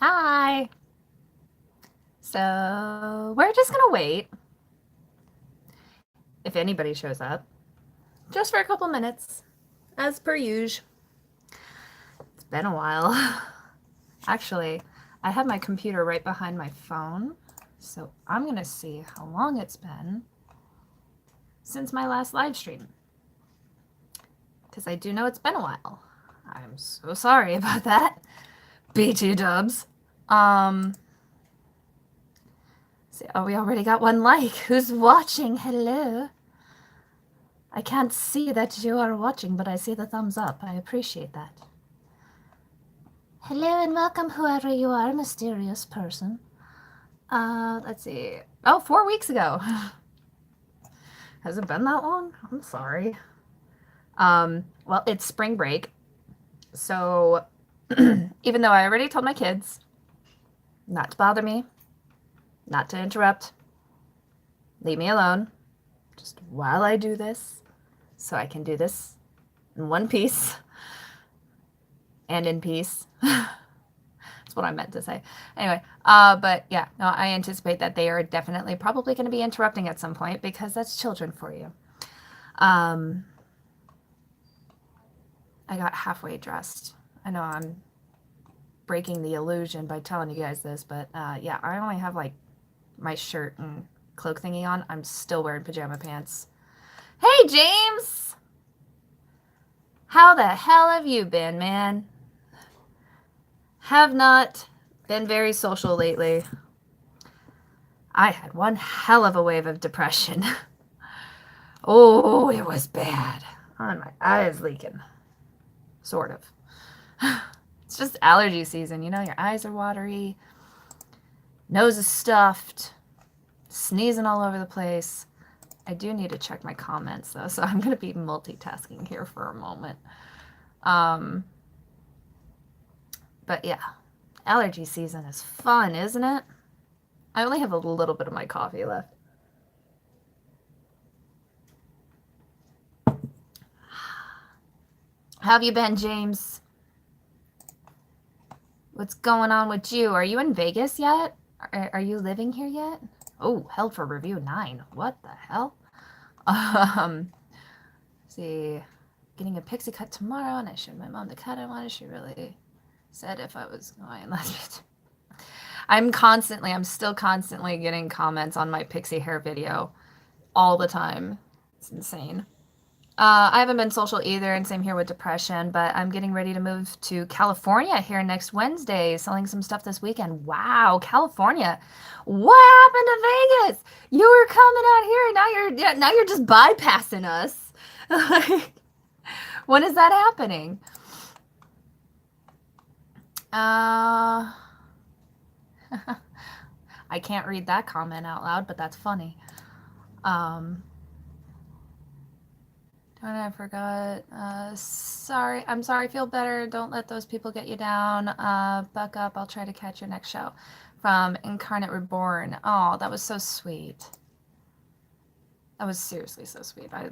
Hi. So we're just gonna wait if anybody shows up, just for a couple minutes, as per usual. It's been a while. Actually, I have my computer right behind my phone, so I'm gonna see how long it's been since my last live stream, because I do know it's been a while. I'm so sorry about that, BT Dubs. Um, see, oh, we already got one like. Who's watching? Hello. I can't see that you are watching, but I see the thumbs up. I appreciate that. Hello and welcome, whoever you are, mysterious person. Let's see. Oh, 4 weeks ago. Has it been that long? I'm sorry. Well, it's spring break. So, even though I already told my kids not to bother me, not to interrupt, leave me alone, just while I do this, so I can do this in one piece and in peace. That's what I meant to say. Anyway, but yeah, no, I anticipate that they are definitely probably going to be interrupting at some point because that's children for you. I got halfway dressed. I know I'm breaking the illusion by telling you guys this, but yeah, I only have like my shirt and cloak thingy on. I'm still wearing pajama pants. Hey, James! How the hell have you been, man? Have not been very social lately. I had one hell of a wave of depression. Oh, it was bad. Oh, my eye is leaking. Sort of. It's just allergy season, you know? Your eyes are watery, nose is stuffed, sneezing all over the place. I do need to check my comments, though, so I'm going to be multitasking here for a moment. But yeah, allergy season is fun, isn't it? I only have a little bit of my coffee left. How have you been, James? What's going on with you? Are you in Vegas yet? Are you living here yet? Oh, held for review 9. What the hell? See, getting a pixie cut tomorrow, and I showed my mom the cut I wanted. She really said if I was going last. I'm still constantly getting comments on my pixie hair video all the time. It's insane. I haven't been social either, and same here with depression, but I'm getting ready to move to California here next Wednesday, selling some stuff this weekend. Wow, California. What happened to Vegas? You were coming out here, and now you're just bypassing us. Like, when is that happening? I can't read that comment out loud, but that's funny. I forgot. Sorry. I'm sorry. Feel better. Don't let those people get you down. Buck up. I'll try to catch your next show. From Incarnate Reborn. Oh, that was so sweet. That was seriously so sweet. I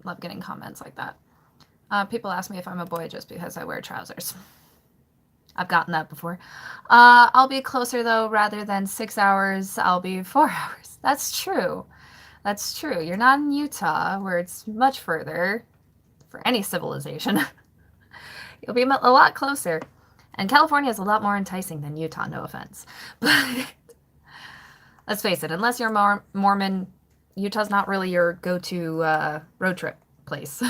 love getting comments like that. People ask me if I'm a boy just because I wear trousers. I've gotten that before. I'll be closer, though. Rather than 6 hours, I'll be 4 hours. That's true. That's true. You're not in Utah, where it's much further for any civilization. You'll be a lot closer. And California is a lot more enticing than Utah, no offense. But let's face it, unless you're Mormon, Utah's not really your go-to road trip place.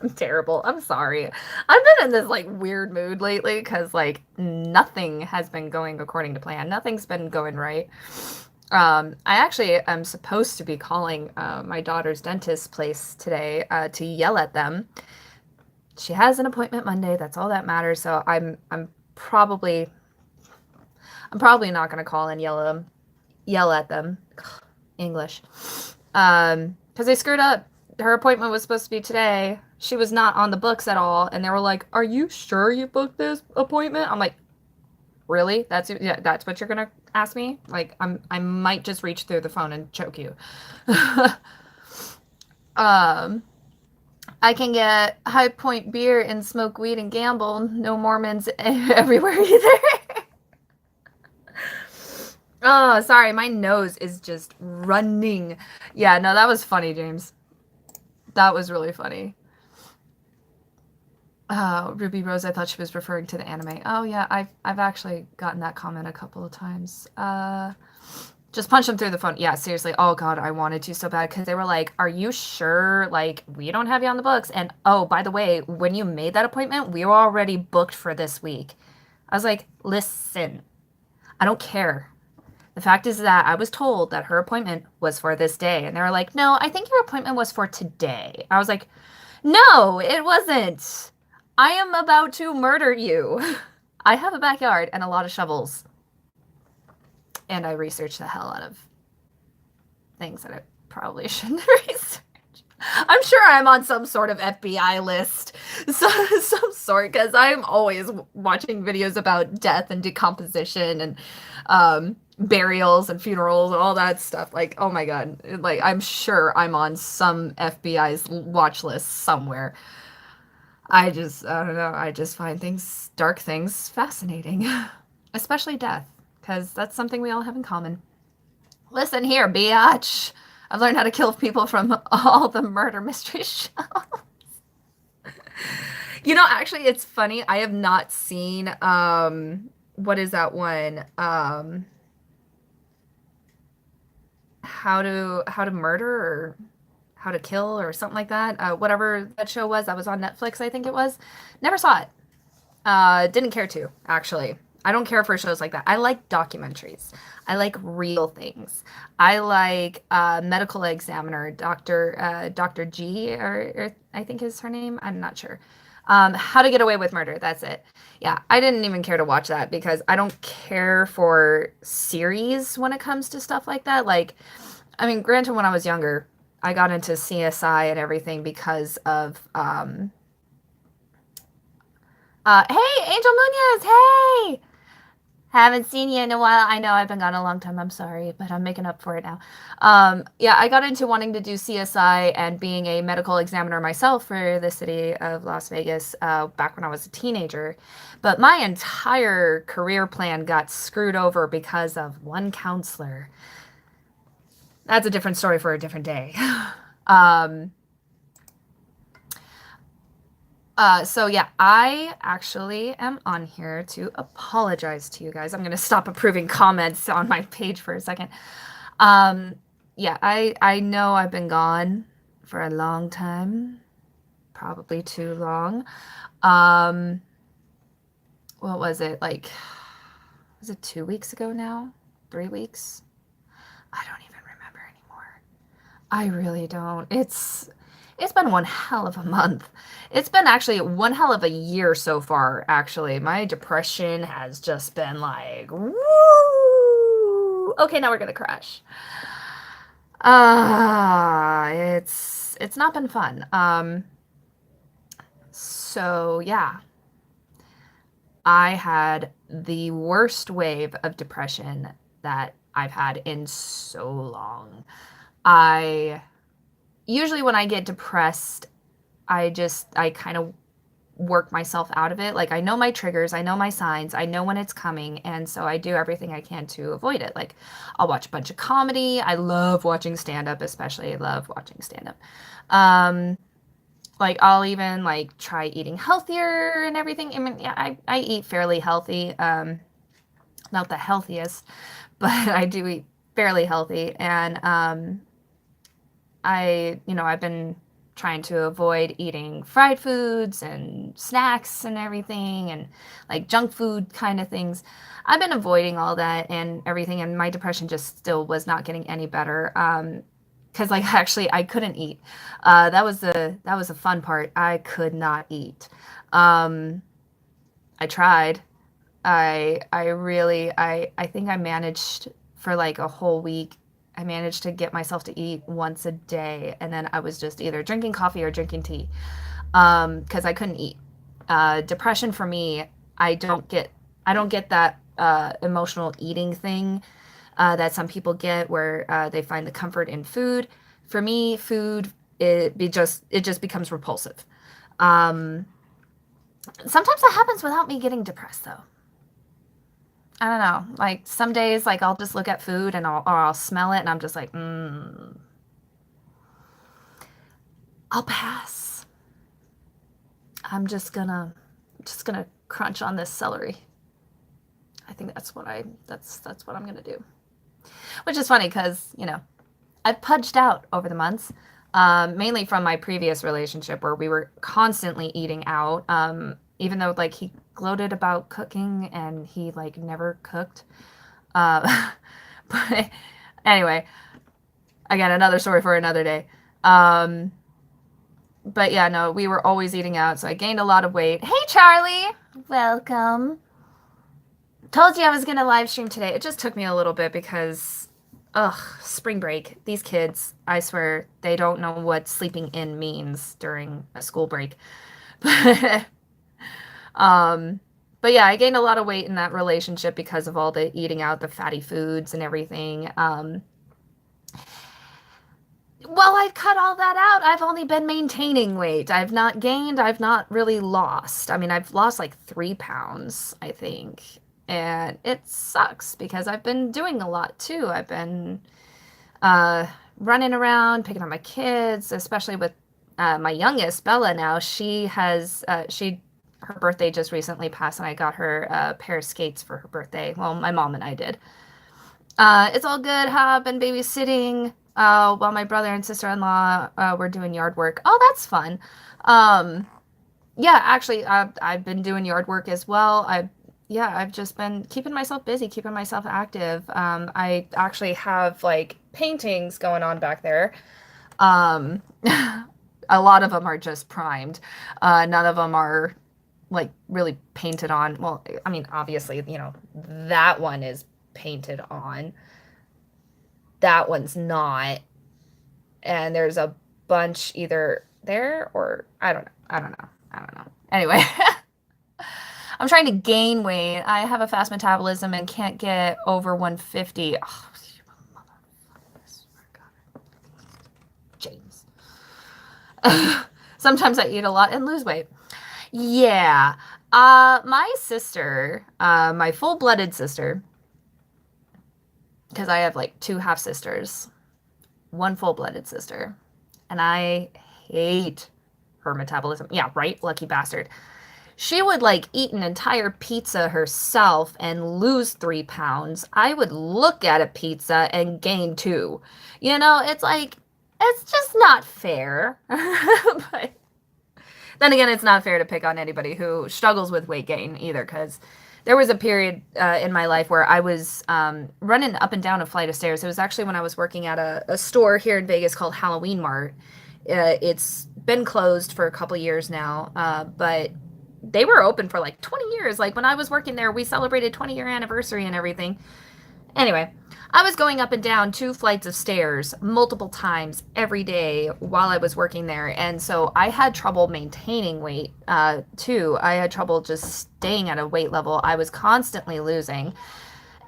I'm terrible. I'm sorry. I've been in this like weird mood lately because like nothing has been going according to plan. Nothing's been going right. I actually am supposed to be calling my daughter's dentist place today to yell at them. She has an appointment Monday. That's all that matters. So I'm probably not gonna call and yell at them. English, because they screwed up. Her appointment was supposed to be today. She was not on the books at all, and they were like, "Are you sure you booked this appointment?" I'm like, "Really? That's what you're gonna ask me? Like, I might just reach through the phone and choke you." I can get High Point beer and smoke weed and gamble. No Mormons everywhere either. Oh, sorry, my nose is just running. Yeah, no, that was funny, James. That was really funny. Ruby Rose, I thought she was referring to the anime. Oh yeah, I've actually gotten that comment a couple of times. Just punch them through the phone. Yeah, seriously. Oh God, I wanted to so bad because they were like, "Are you sure? Like, we don't have you on the books." And oh, by the way, when you made that appointment, we were already booked for this week. I was like, "Listen, I don't care. The fact is that I was told that her appointment was for this day." And they were like, "No, I think your appointment was for today." I was like, "No, it wasn't. I am about to murder you." I have a backyard and a lot of shovels. And I researched the hell out of things that I probably shouldn't research. I'm sure I'm on some sort of FBI list, some sort, because I'm always watching videos about death and decomposition and burials and funerals and all that stuff. Like, oh my God, like I'm sure I'm on some FBI's watch list somewhere. I don't know. I just find dark things fascinating, especially death, because that's something we all have in common. Listen here, biatch. I've learned how to kill people from all the murder mystery shows. Actually, it's funny. I have not seen what is that one? How to murder or how to kill or something like that. Whatever that show was, that was on Netflix, I think it was. Never saw it. Didn't care to, actually. I don't care for shows like that. I like documentaries. I like real things. I like medical examiner, Dr. G, or I think is her name. I'm not sure. How to Get Away with Murder. That's it. Yeah, I didn't even care to watch that because I don't care for series when it comes to stuff like that. Like, I mean, granted, when I was younger, I got into CSI and everything because of hey, Angel Munoz, hey! Haven't seen you in a while. I know I've been gone a long time. I'm sorry, but I'm making up for it now. Yeah, I got into wanting to do CSI and being a medical examiner myself for the city of Las Vegas back when I was a teenager. But my entire career plan got screwed over because of one counselor. That's a different story for a different day. um, so yeah, I actually am on here to apologize to you guys. I'm gonna stop approving comments on my page for a second. Um, yeah, I know I've been gone for a long time, probably too long. Um, what was it like? Was it 2 weeks ago now? 3 weeks? I don't even remember anymore. I really don't. It's been one hell of a month. It's been actually one hell of a year so far, actually. My depression has just been like, woo! Okay, now we're gonna crash. It's not been fun. So yeah, I had the worst wave of depression that I've had in so long. I usually when I get depressed, I kind of work myself out of it. Like I know my triggers, I know my signs, I know when it's coming, and so I do everything I can to avoid it. Like I'll watch a bunch of comedy. I love watching stand up, especially. I love watching stand up. Um, like I'll even like try eating healthier and everything. I mean, yeah, I eat fairly healthy. Not the healthiest, but I do eat fairly healthy, and I've been trying to avoid eating fried foods and snacks and everything and like junk food kind of things. I've been avoiding all that and everything, and my depression just still was not getting any better. Because like actually I couldn't eat. That was the fun part. I could not eat. Um, I tried. I think I managed for like a whole week. I managed to get myself to eat once a day, and then I was just either drinking coffee or drinking tea, because I couldn't eat. Depression for me, I don't get I don't get that emotional eating thing that some people get where they find the comfort in food. For me, food it just becomes repulsive. Um, Sometimes that happens without me getting depressed though. I don't know. Like some days, like I'll just look at food and I'll smell it and I'm just like, I'll pass. I'm just gonna crunch on this celery. I think that's what I'm gonna do. Which is funny because, I've pudged out over the months, mainly from my previous relationship where we were constantly eating out. Even though like he gloated about cooking and he like never cooked. Uh, but anyway, again, another story for another day. Um, but yeah, no, we were always eating out, so I gained a lot of weight. Hey, Charlie, welcome. Told you I was gonna live stream today. It just took me a little bit because, ugh, spring break. These kids, I swear, they don't know what sleeping in means during a school break. Um, but yeah, I gained a lot of weight in that relationship because of all the eating out, the fatty foods and everything. Well, I've cut all that out. I've only been maintaining weight. I've not gained, I've not really lost. I mean, I've lost like 3 pounds, I think. And it sucks because I've been doing a lot too. I've been uh, running around, picking up my kids, especially with my youngest, Bella now. Her birthday just recently passed, and I got her a pair of skates for her birthday. Well, my mom and I did. It's all good. Have been babysitting while my brother and sister-in-law were doing yard work. Oh, that's fun. Um, yeah, actually, I've been doing yard work as well. I've just been keeping myself busy, keeping myself active. I actually have like paintings going on back there. Um, a lot of them are just primed. None of them are like really painted on. Well, I mean, obviously, that one is painted on. That one's not. And there's a bunch either there or I don't know. I don't know. I don't know. Anyway, I'm trying to gain weight. I have a fast metabolism and can't get over 150. Oh, James. Sometimes I eat a lot and lose weight. Yeah. My sister, my full-blooded sister, because I have like 2 half sisters, one full-blooded sister, and I hate her metabolism. Yeah, right? Lucky bastard. She would like eat an entire pizza herself and lose 3 pounds. I would look at a pizza and gain 2. It's like, it's just not fair. But then again, it's not fair to pick on anybody who struggles with weight gain either, because there was a period in my life where I was running up and down a flight of stairs. It was actually when I was working at a store here in Vegas called Halloween Mart. It's been closed for a couple years now, but they were open for like 20 years. Like when I was working there, we celebrated 20-year anniversary and everything. Anyway, I was going up and down 2 flights of stairs multiple times every day while I was working there. And so I had trouble maintaining weight too. I had trouble just staying at a weight level. I was constantly losing.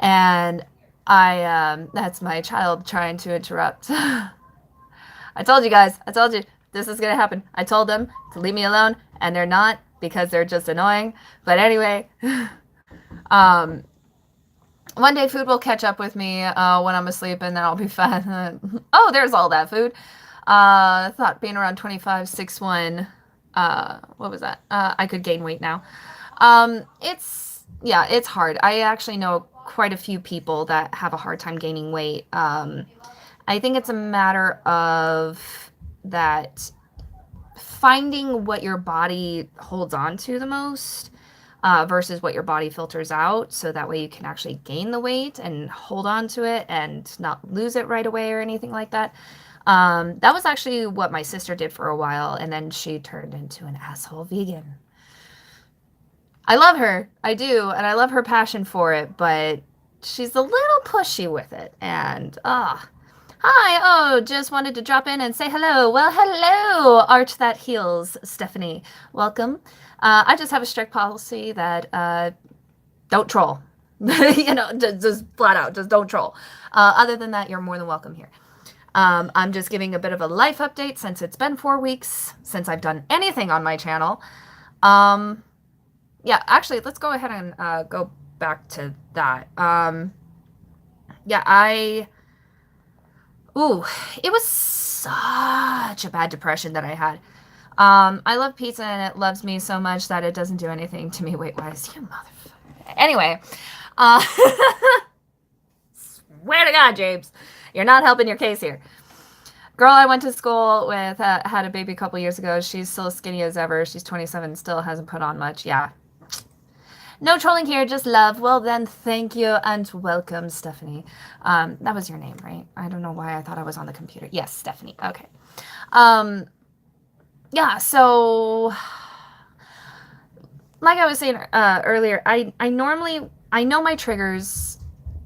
And that's my child trying to interrupt. I told you guys, I told you this is going to happen. I told them to leave me alone, and they're not because they're just annoying. But anyway, one day food will catch up with me when I'm asleep, and then I'll be fat. Oh, there's all that food. I thought being around 25, 6'1", what was that? I could gain weight now. It's hard. I actually know quite a few people that have a hard time gaining weight. I think it's a matter of that finding what your body holds on to the most. Versus what your body filters out, so that way you can actually gain the weight and hold on to it and not lose it right away or anything like that. That was actually what my sister did for a while, and then she turned into an asshole vegan. I love her, I do, and I love her passion for it, but she's a little pushy with it, and Hi, just wanted to drop in and say hello. Well, hello, Art That Heals, Stephanie. Welcome. I just have a strict policy that don't troll. Just flat out, just don't troll. Other than that, you're more than welcome here. I'm just giving a bit of a life update since it's been 4 weeks since I've done anything on my channel. Um, yeah, actually, let's go ahead and go back to that. Yeah, ooh, it was such a bad depression that I had. I love pizza and it loves me so much that it doesn't do anything to me weight-wise. You motherfucker. Anyway, uh, swear to God, James, you're not helping your case here. Girl I went to school with had a baby a couple years ago. She's still as skinny as ever. She's 27, still hasn't put on much. Yeah. No trolling here, just love. Well then, thank you and welcome, Stephanie. That was your name, right? I don't know why I thought I was on the computer. Yes, Stephanie. Okay. Um, yeah, so like I was saying earlier, I know my triggers,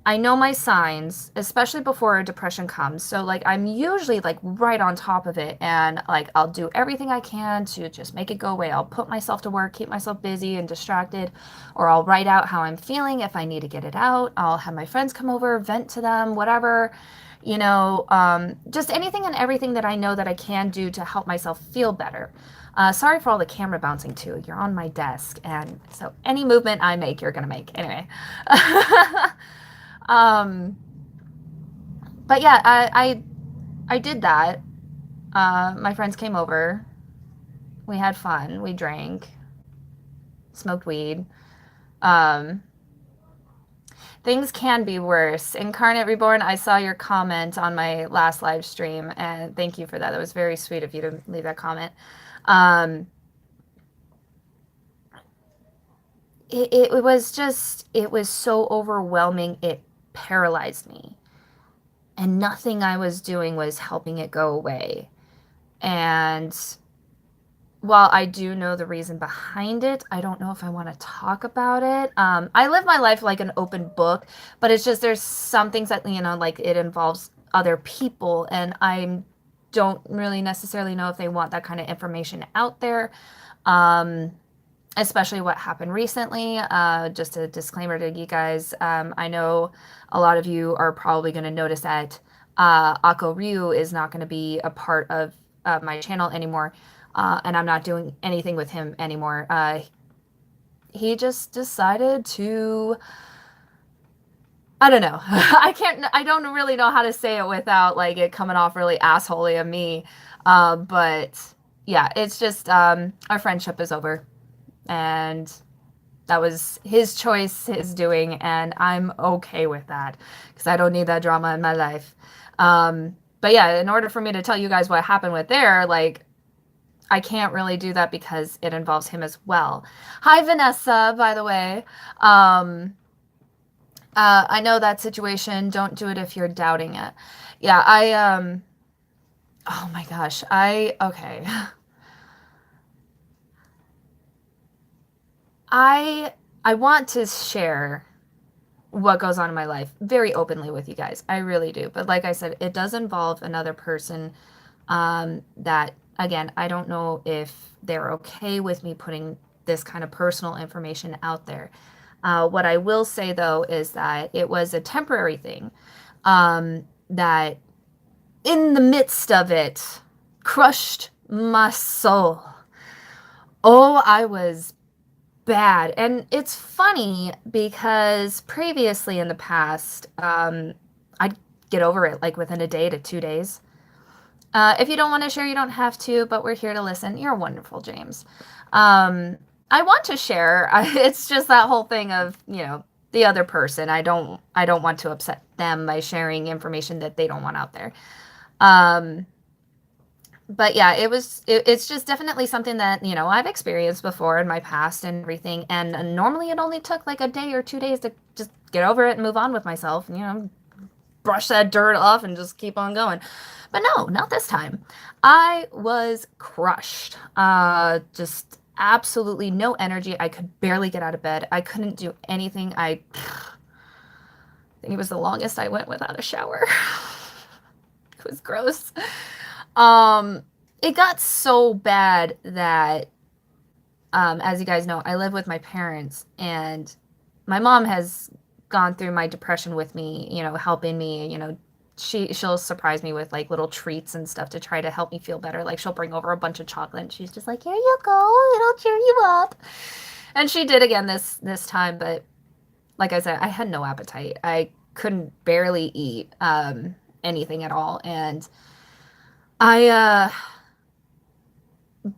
I know my signs, especially before a depression comes. So like I'm usually like right on top of it, and like I'll do everything I can to just make it go away. I'll put myself to work, keep myself busy and distracted, or I'll write out how I'm feeling if I need to get it out. I'll have my friends come over, vent to them, whatever. Just anything and everything that I know that I can do to help myself feel better. Sorry for all the camera bouncing too. You're on my desk, and so any movement I make, you're gonna make. Anyway. um, but yeah, I did that. My friends came over. We had fun. We drank, smoked weed. Um, Things can be worse. Incarnate Reborn, I saw your comment on my last live stream, and thank you for that. That was very sweet of you to leave that comment. Um, it was so overwhelming. It paralyzed me. And nothing I was doing was helping it go away. And while I do know the reason behind it, I don't know if I want to talk about it. I live my life like an open book, but it's just there's some things that, like it involves other people, and I don't really necessarily know if they want that kind of information out there. Um, Especially what happened recently. Just a disclaimer to you guys. I know a lot of you are probably going to notice that Akko Ryu is not going to be a part of my channel anymore, and I'm not doing anything with him anymore. He just decided to. I don't know. I don't really know how to say it without like it coming off really assholey of me. But yeah, it's just our friendship is over. And that was his choice, his doing, and I'm okay with that because I don't need that drama in my life. But yeah, in order for me to tell you guys what happened with there, like, I can't really do that because it involves him as well. Hi, Vanessa, by the way. I know that situation. Don't do it if you're doubting it. Yeah, oh my gosh, okay. I I want to share what goes on in my life very openly with you guys. I really do. But like I said, it does involve another person that, again, I don't know if they're okay with me putting this kind of personal information out there. What I will say, though, is that it was a temporary thing that in the midst of it crushed my soul. Oh, I was bad. And it's funny because previously in the past, I'd get over it like within a day to 2 days. If you don't want to share, you don't have to, but we're here to listen. You're wonderful, James. I want to share. It's just that whole thing of, the other person. I don't want to upset them by sharing information that they don't want out there. But yeah, it's just definitely something that, I've experienced before in my past and everything. And normally it only took like a day or 2 days to just get over it and move on with myself, and, brush that dirt off and just keep on going. But no, not this time. I was crushed. Just absolutely no energy. I could barely get out of bed. I couldn't do anything. I think it was the longest I went without a shower. It was gross. It got so bad that, as you guys know, I live with my parents, and my mom has gone through my depression with me, helping me, she'll surprise me with like little treats and stuff to try to help me feel better. Like she'll bring over a bunch of chocolate and she's just like, "Here you go, it'll cheer you up." And she did again this time, but like I said, I had no appetite. I couldn't barely eat anything at all. And I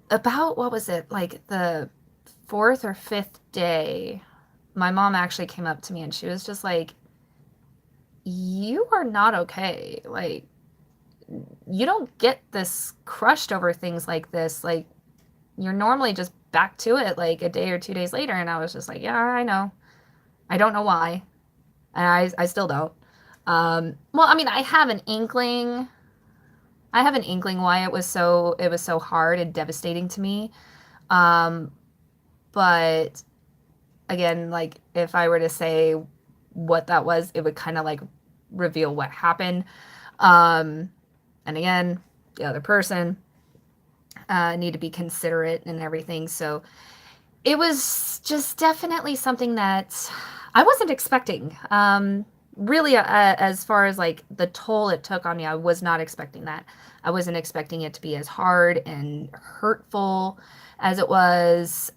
about what was it? Like the fourth or fifth day, my mom actually came up to me and she was just like, "You are not okay. Like you don't get this crushed over things like this. Like you're normally just back to it like a day or 2 days later." And I was just like, "Yeah, I know. I don't know why." And I still don't. Well, I mean, I have an inkling why it was so hard and devastating to me. Um, but again, like if I were to say what that was, it would kind of like reveal what happened. Um, and again, the other person need to be considerate and everything. So it was just definitely something that I wasn't expecting. Really, as far as like the toll it took on me, I was not expecting that. I wasn't expecting it to be as hard and hurtful as it was.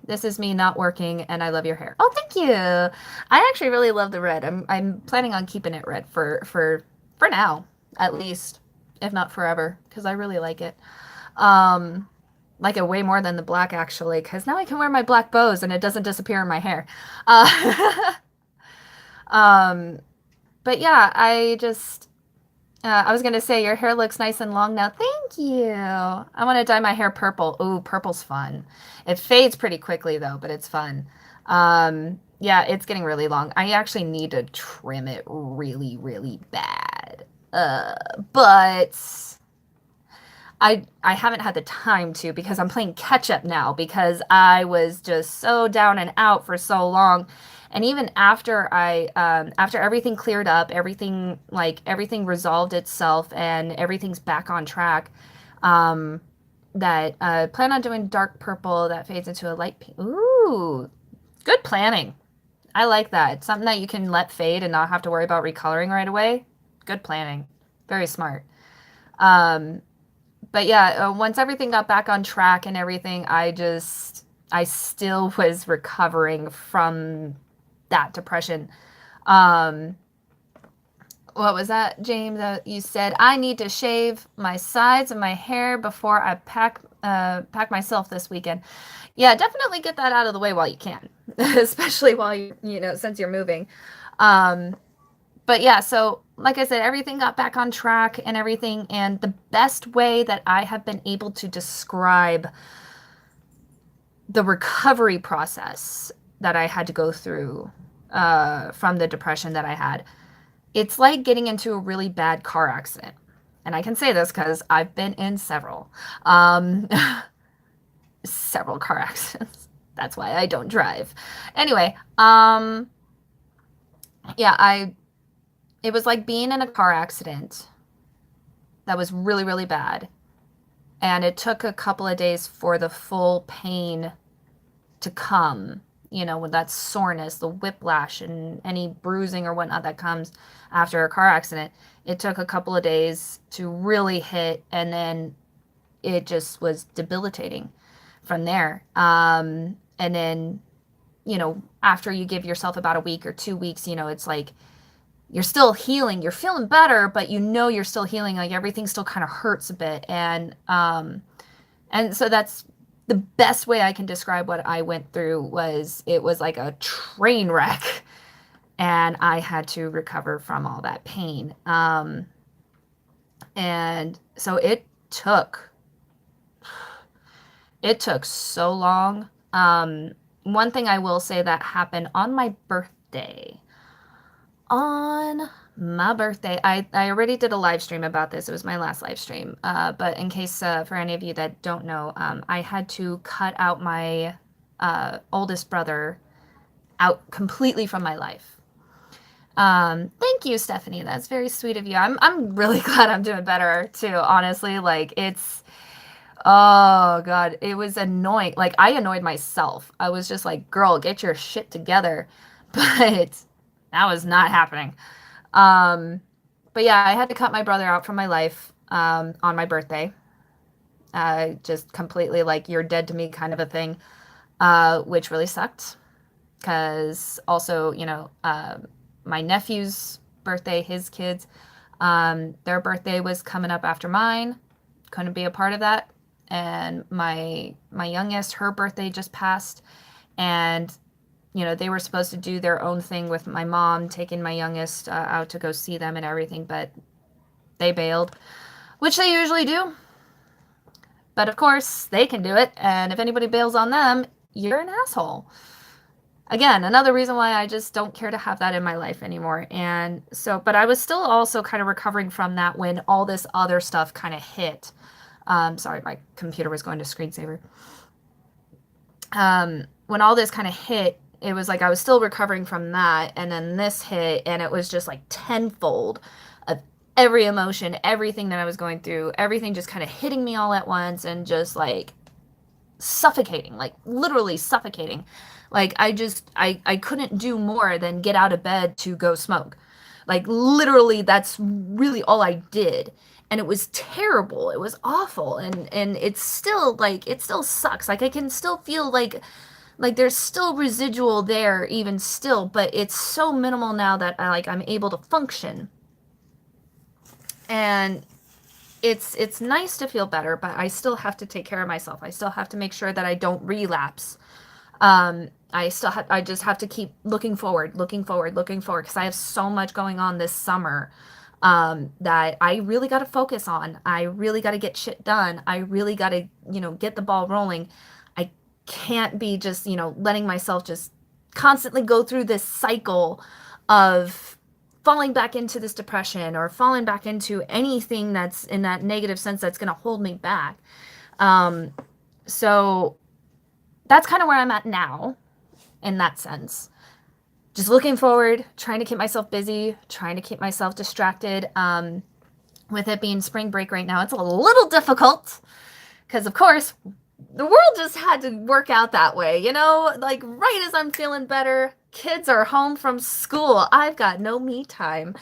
This is me not working, and I love your hair. Oh, thank you. I actually really love the red. I'm planning on keeping it red for now, at least, if not forever, because I really like it. Um, like it way more than the black actually, because now I can wear my black bows and it doesn't disappear in my hair. Uh, um, but yeah, I was gonna say your hair looks nice and long now. Thank you. I want to dye my hair purple. Ooh, purple's fun. It fades pretty quickly though, but it's fun. Yeah, it's getting really long. I actually need to trim it really, really bad. But I haven't had the time to because I'm playing catch up now because I was just so down and out for so long. And even after after everything cleared up, everything resolved itself and everything's back on track, um, that plan on doing dark purple that fades into a light pink. Ooh, good planning. I like that. It's something that you can let fade and not have to worry about recoloring right away. Good planning. Very smart. Um, but yeah, once everything got back on track and everything, I still was recovering from that depression. Um, what was that, James? You said I need to shave my sides of my hair before I pack myself this weekend. Yeah, definitely get that out of the way while you can, especially while you know, since you're moving. Um, but yeah, so like I said, everything got back on track and everything. And the best way that I have been able to describe the recovery process that I had to go through from the depression that I had, it's like getting into a really bad car accident. And I can say this because I've been in several, um, several car accidents. That's why I don't drive. Anyway, yeah, it was like being in a car accident that was really, really bad. And it took a couple of days for the full pain to come, you know, with that soreness, the whiplash, and any bruising or whatnot that comes after a car accident. It took a couple of days to really hit, and then it just was debilitating from there. And then, you know, after you give yourself about a week or 2 weeks, you know, it's like you're still healing, you're feeling better, but you know you're still healing, like everything still kind of hurts a bit. And so that's the best way I can describe what I went through. Was it was like a train wreck, and I had to recover from all that pain. And so it took so long. One thing I will say that happened on my birthday. On my birthday, I already did a live stream about this. It was my last live stream. But in case for any of you that don't know, I had to cut out my oldest brother out completely from my life. Thank you, Stephanie. That's very sweet of you. I'm really glad I'm doing better too, honestly. Like it's oh God, it was annoying. Like I annoyed myself. I was just like, girl, get your shit together. But that was not happening. Um, But yeah, I had to cut my brother out from my life on my birthday. Just completely like you're dead to me kind of a thing, which really sucked. Because also, my nephew's birthday, his kids, their birthday was coming up after mine. Couldn't be a part of that. And my youngest, her birthday just passed, and they were supposed to do their own thing with my mom, taking my youngest out to go see them and everything, but they bailed, which they usually do. But of course, they can do it, and if anybody bails on them, you're an asshole. Again, another reason why I just don't care to have that in my life anymore. And so, but I was still also kind of recovering from that when all this other stuff kind of hit. Sorry, my computer was going to screensaver. When all this kind of hit, it was like I was still recovering from that, and then this hit, and it was just like tenfold of every emotion, everything that I was going through, everything just kind of hitting me all at once, and just like suffocating, like literally suffocating. Like I couldn't do more than get out of bed to go smoke. Like literally that's really all I did. And it was terrible. It was awful. And it's still like it still sucks. Like I can still feel like there's still residual there even still, but it's so minimal now that I'm able to function. And it's nice to feel better, but I still have to take care of myself. I still have to make sure that I don't relapse. I just have to keep looking forward, because I have so much going on this summer that I really got to focus on. I really got to get shit done. I really got to, get the ball rolling. I can't be just, letting myself just constantly go through this cycle of falling back into this depression or falling back into anything that's in that negative sense that's going to hold me back. So that's kind of where I'm at now in that sense. Just looking forward, trying to keep myself busy, trying to keep myself distracted. With it being spring break right now, it's a little difficult because, of course, the world just had to work out that way, like right as I'm feeling better, kids are home from school. I've got no me time.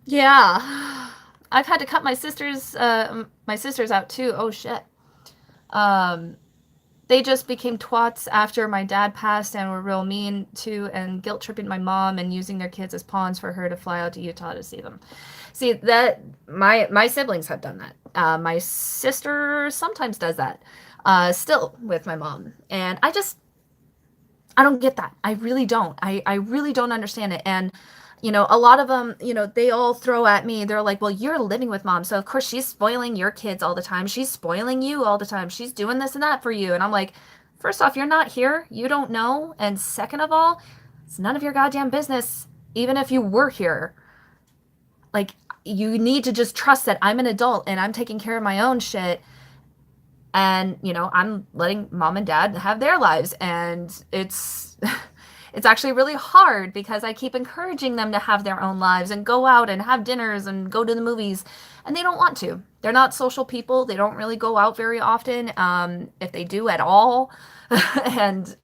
Yeah, I've had to cut my sisters out too. Oh shit. They just became twats after my dad passed and were real mean to and guilt tripping my mom and using their kids as pawns for her to fly out to Utah to see them. See that my siblings have done that. My sister sometimes does that, still with my mom, and I don't get that. I really don't. I really don't understand it. And a lot of them, they all throw at me. They're like, well, you're living with mom. So, of course, she's spoiling your kids all the time. She's spoiling you all the time. She's doing this and that for you. And I'm like, first off, you're not here. You don't know. And second of all, it's none of your goddamn business, even if you were here. Like, you need to just trust that I'm an adult and I'm taking care of my own shit. And, I'm letting mom and dad have their lives. And it's... It's actually really hard because I keep encouraging them to have their own lives and go out and have dinners and go to the movies, and they don't want to. They're not social people. They don't really go out very often, if they do at all. And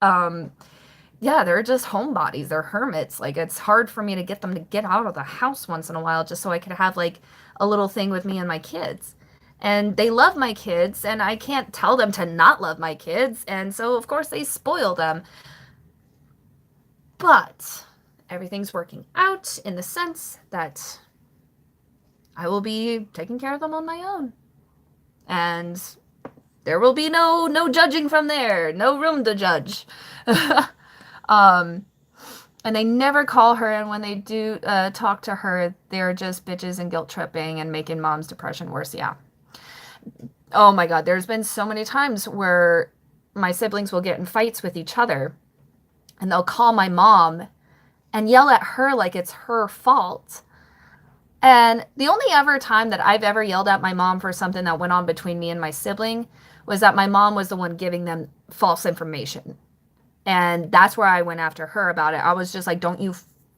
yeah, they're just homebodies. They're hermits. Like, it's hard for me to get them to get out of the house once in a while just so I could have like a little thing with me and my kids. And they love my kids, and I can't tell them to not love my kids. And so, of course, they spoil them. But everything's working out in the sense that I will be taking care of them on my own. And there will be no judging from there. No room to judge. And they never call her, and when they do talk to her, they're just bitches and guilt tripping and making mom's depression worse. Yeah. Oh my God, there's been so many times where my siblings will get in fights with each other. And they'll call my mom and yell at her like it's her fault. And the only ever time that I've ever yelled at my mom for something that went on between me and my sibling was that my mom was the one giving them false information. And that's where I went after her about it. I was just like,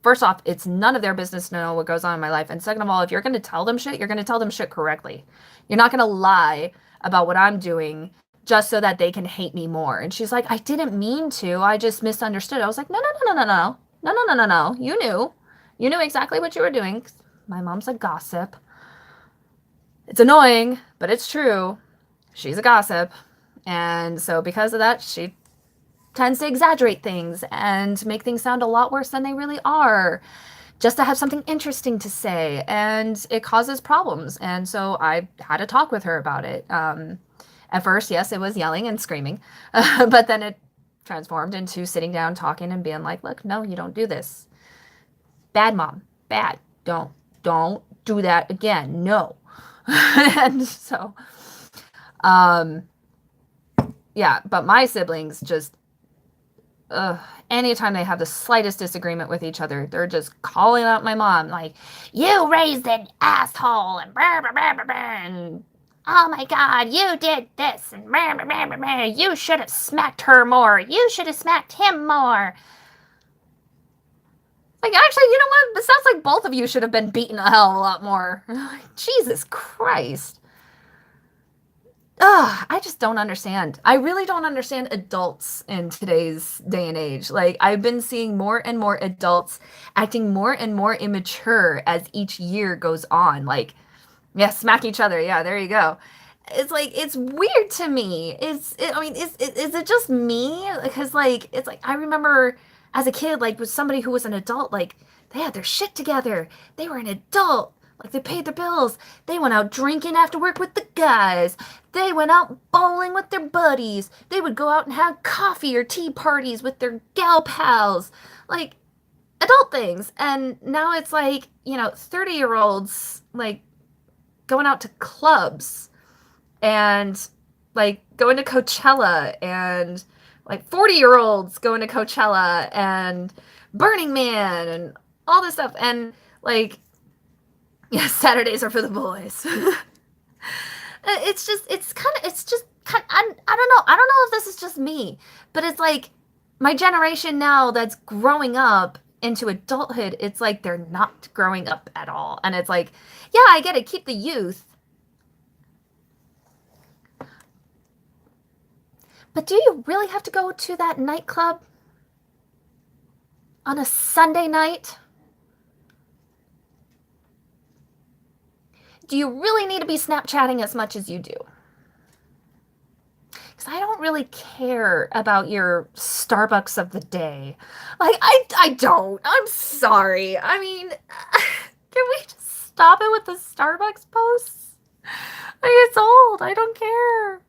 first off, it's none of their business to know what goes on in my life. And second of all, if you're going to tell them shit, you're going to tell them shit correctly. You're not going to lie about what I'm doing just so that they can hate me more. And she's like, I didn't mean to. I just misunderstood. I was like, no. You knew. You knew exactly what you were doing. My mom's a gossip. It's annoying, but it's true. She's a gossip. And so because of that, she tends to exaggerate things and make things sound a lot worse than they really are, just to have something interesting to say. And it causes problems. And so I had to talk with her about it. At first, yes, it was yelling and screaming, but then it transformed into sitting down, talking, and being like, look, no, you don't do this. Bad mom, bad. Don't do that again. No. And so, um, yeah, but my siblings just, anytime they have the slightest disagreement with each other, they're just calling out my mom, like, you raised an asshole, and blah, blah, blah, blah, blah, and oh my God, you did this, and blah, blah, blah, blah, blah. You should have smacked her more. You should have smacked him more. Like, actually, you know what? It sounds like both of you should have been beaten a hell of a lot more. Jesus Christ. Ugh, I just don't understand. I really don't understand adults in today's day and age. Like, I've been seeing more and more adults acting more and more immature as each year goes on. Like, yeah, smack each other. Yeah, there you go. It's like, it's weird to me. I mean, is it just me? Because, like, it's like, I remember as a kid, like, with somebody who was an adult, like, they had their shit together. They were an adult. Like, they paid their bills. They went out drinking after work with the guys. They went out bowling with their buddies. They would go out and have coffee or tea parties with their gal pals. Like, adult things. And now it's like, 30-year-olds, like, going out to clubs and, like, going to Coachella, and, like, 40-year-olds going to Coachella and Burning Man and all this stuff. And, like, yeah, Saturdays are for the boys. I don't know. I don't know if this is just me, but it's like my generation now that's growing up into adulthood, it's like they're not growing up at all. And it's like, yeah, I get it, keep the youth. But do you really have to go to that nightclub on a Sunday night? Do you really need to be Snapchatting as much as you do? Because I don't really care about your Starbucks of the day. Like, I don't. I'm sorry. I mean, can we just stop it with the Starbucks posts? Like, it's old. I don't care.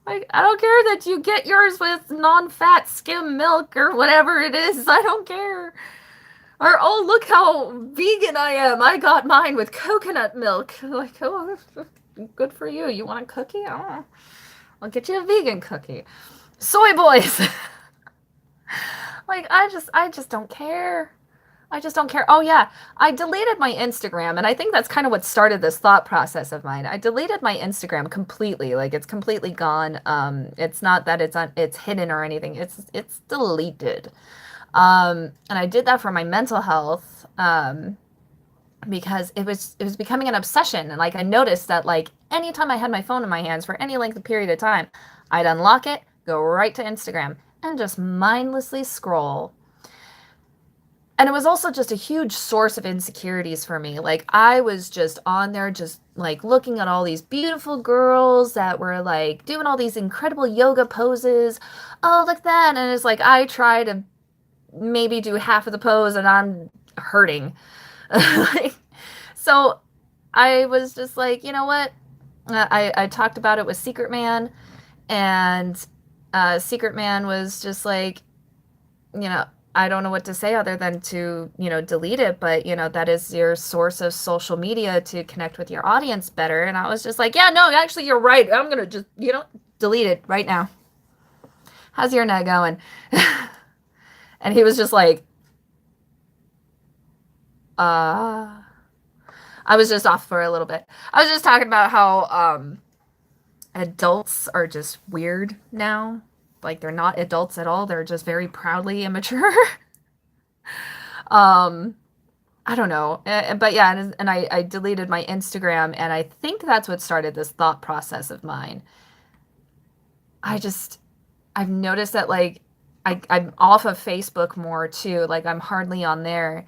Like, I don't care that you get yours with non-fat skim milk or whatever it is. I don't care. Or, oh, look how vegan I am. I got mine with coconut milk. Like, oh, good for you. You want a cookie? Oh, I'll get you a vegan cookie. Soy boys. Like, I just don't care. I just don't care. Oh, yeah. I deleted my Instagram, and I think that's kind of what started this thought process of mine. I deleted my Instagram completely. Like, it's completely gone. It's not that it's hidden or anything. It's deleted. And I did that for my mental health, because it was becoming an obsession. And like I noticed that like anytime I had my phone in my hands for any length of period of time, I'd unlock it, go right to Instagram, and just mindlessly scroll. And it was also just a huge source of insecurities for me. Like I was just on there just like looking at all these beautiful girls that were like doing all these incredible yoga poses. Oh, look at that. And it's like I try to maybe do half of the pose and I'm hurting. Like, so I was just like, you know what? I talked about it with Secret Man, and Secret Man was just like, I don't know what to say other than to, delete it. But, that is your source of social media to connect with your audience better. And I was just like, yeah, no, actually, you're right. I'm going to just, delete it right now. How's your night going? And he was just like, I was just off for a little bit. I was just talking about how adults are just weird now. Like they're not adults at all. They're just very proudly immature. um, I don't know. But yeah, and I deleted my Instagram, and I think that's what started this thought process of mine. I've noticed that like I'm off of Facebook more too. Like I'm hardly on there.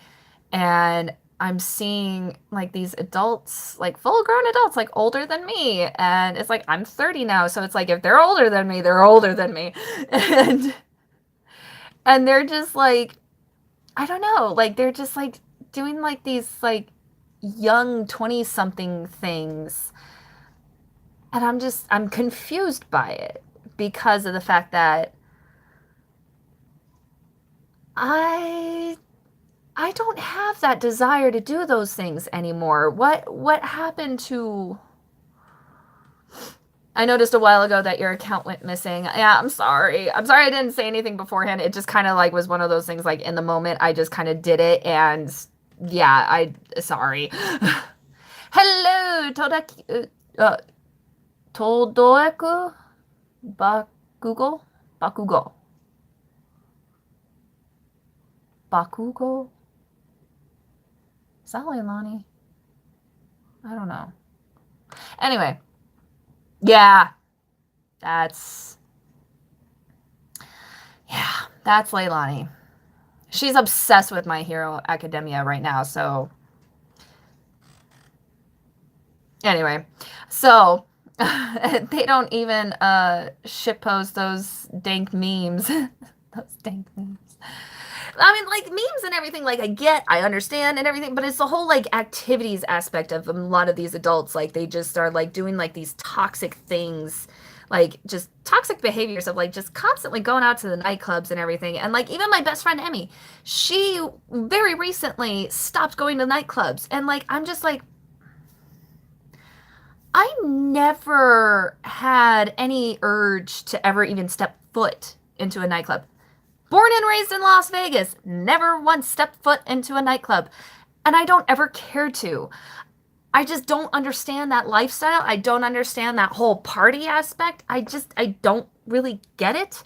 And I'm seeing like these adults, like full grown adults, like older than me. And it's like I'm 30 now, so it's like if they're older than me, they're older than me. And and they're just like, I don't know, like they're just like doing like these like young 20 something things. And I'm confused by it because of the fact that I I don't have that desire to do those things anymore. What happened to I noticed a while ago that your account went missing. Yeah, I'm sorry. I'm sorry I didn't say anything beforehand. It just kind of like was one of those things like in the moment I just kind of did it and yeah, I sorry. Hello, Todoeku Bakugo? Bakugo. Bakugo? Is that Leilani? I don't know. Anyway, yeah, that's yeah, that's Leilani. She's obsessed with My Hero Academia right now, so anyway. So they don't even shitpost those dank memes. Those dank memes. I mean, like memes and everything, like I understand and everything, but it's the whole like activities aspect of a lot of these adults. Like they just are like doing like these toxic things, like just toxic behaviors of like just constantly going out to the nightclubs and everything. And like even my best friend Emmy, she very recently stopped going to nightclubs. And like I'm just like, I never had any urge to ever even step foot into a nightclub. Born and raised in Las Vegas, never once stepped foot into a nightclub. And I don't ever care to. I just don't understand that lifestyle. I don't understand that whole party aspect. I don't really get it.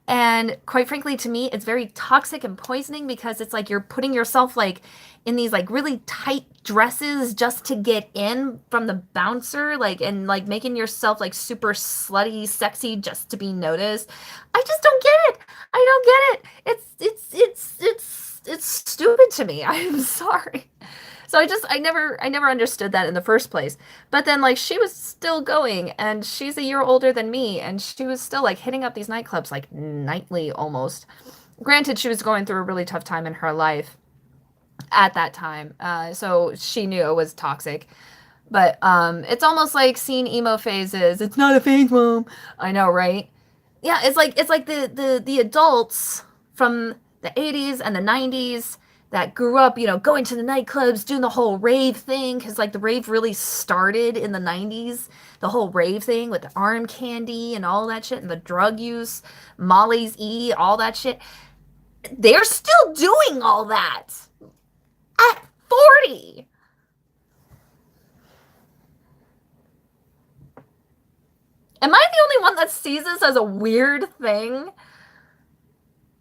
And quite frankly, to me, it's very toxic and poisoning because it's like you're putting yourself like in these like really tight dresses just to get in from the bouncer, like and like making yourself like super slutty, sexy just to be noticed. I just don't get it. I don't get it. It's stupid to me. I'm sorry. So I never understood that in the first place. But then like she was still going and she's a year older than me and she was still like hitting up these nightclubs like nightly almost. Granted, she was going through a really tough time in her life at that time. So she knew it was toxic. But it's almost like seeing emo phases. It's not a phase, mom. I know, right? Yeah, it's like the adults from the 80s and the 90s that grew up, going to the nightclubs, doing the whole rave thing cuz like the rave really started in the 90s. The whole rave thing with the arm candy and all that shit and the drug use, Molly's E, all that shit. They're still doing all that at 40. Am I the only one that sees this as a weird thing?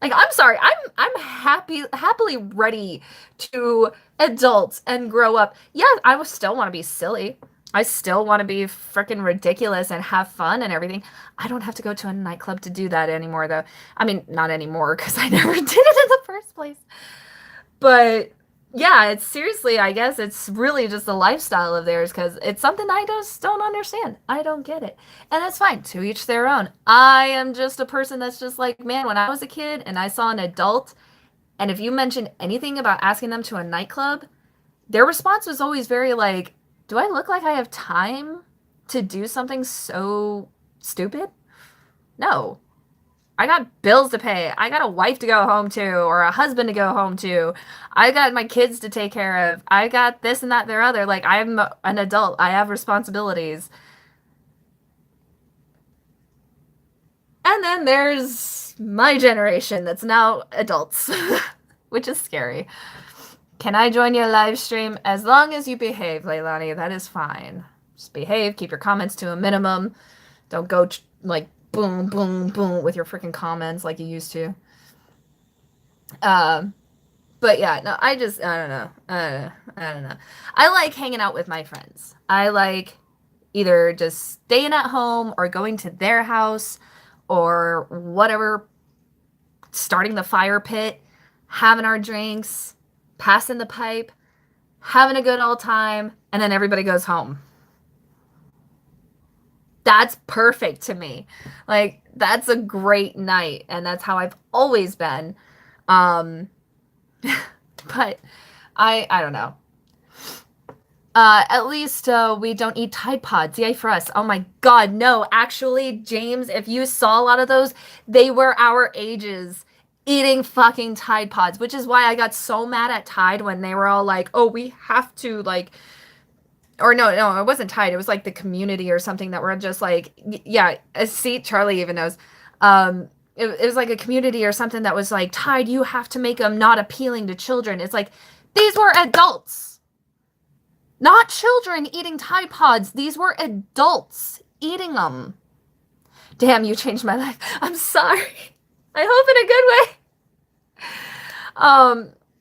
Like, I'm sorry, I'm happily ready to adult and grow up. Yeah, I would still want to be silly. I still want to be freaking ridiculous and have fun and everything. I don't have to go to a nightclub to do that anymore, though. I mean, not anymore because I never did it in the first place. But yeah, it's seriously, I guess it's really just a lifestyle of theirs because it's something I just don't understand. I don't get it. And that's fine. To each their own. I am just a person that's just like, man, when I was a kid and I saw an adult, and if you mentioned anything about asking them to a nightclub, their response was always very like, do I look like I have time to do something so stupid? No. I got bills to pay. I got a wife to go home to or a husband to go home to. I got my kids to take care of. I got this and that, their other. Like, I'm an adult. I have responsibilities. And then there's my generation that's now adults, which is scary. Can I join your live stream? As long as you behave, Leilani, that is fine. Just behave, keep your comments to a minimum. Don't go like boom, boom, boom with your freaking comments like you used to. Um, but yeah, no, I don't know. I don't know. I like hanging out with my friends. I like either just staying at home or going to their house or whatever, starting the fire pit, having our drinks, passing the pipe, having a good old time, and then everybody goes home. That's perfect to me. Like, that's a great night, and that's how I've always been. Um, but I don't know. At least we don't eat Tide Pods. Yay for us. Oh my God, no. Actually, James, if you saw a lot of those, they were our ages eating fucking Tide Pods, which is why I got so mad at Tide when they were all like, oh, we have to, like, or no, it wasn't Tide. It was like the community or something that were just like, yeah, see, Charlie even knows. It was like a community or something that was like, Tide, you have to make them not appealing to children. It's like, these were adults. Not children eating Tide Pods. These were adults eating them. Damn, you changed my life. I'm sorry. I hope in a good way.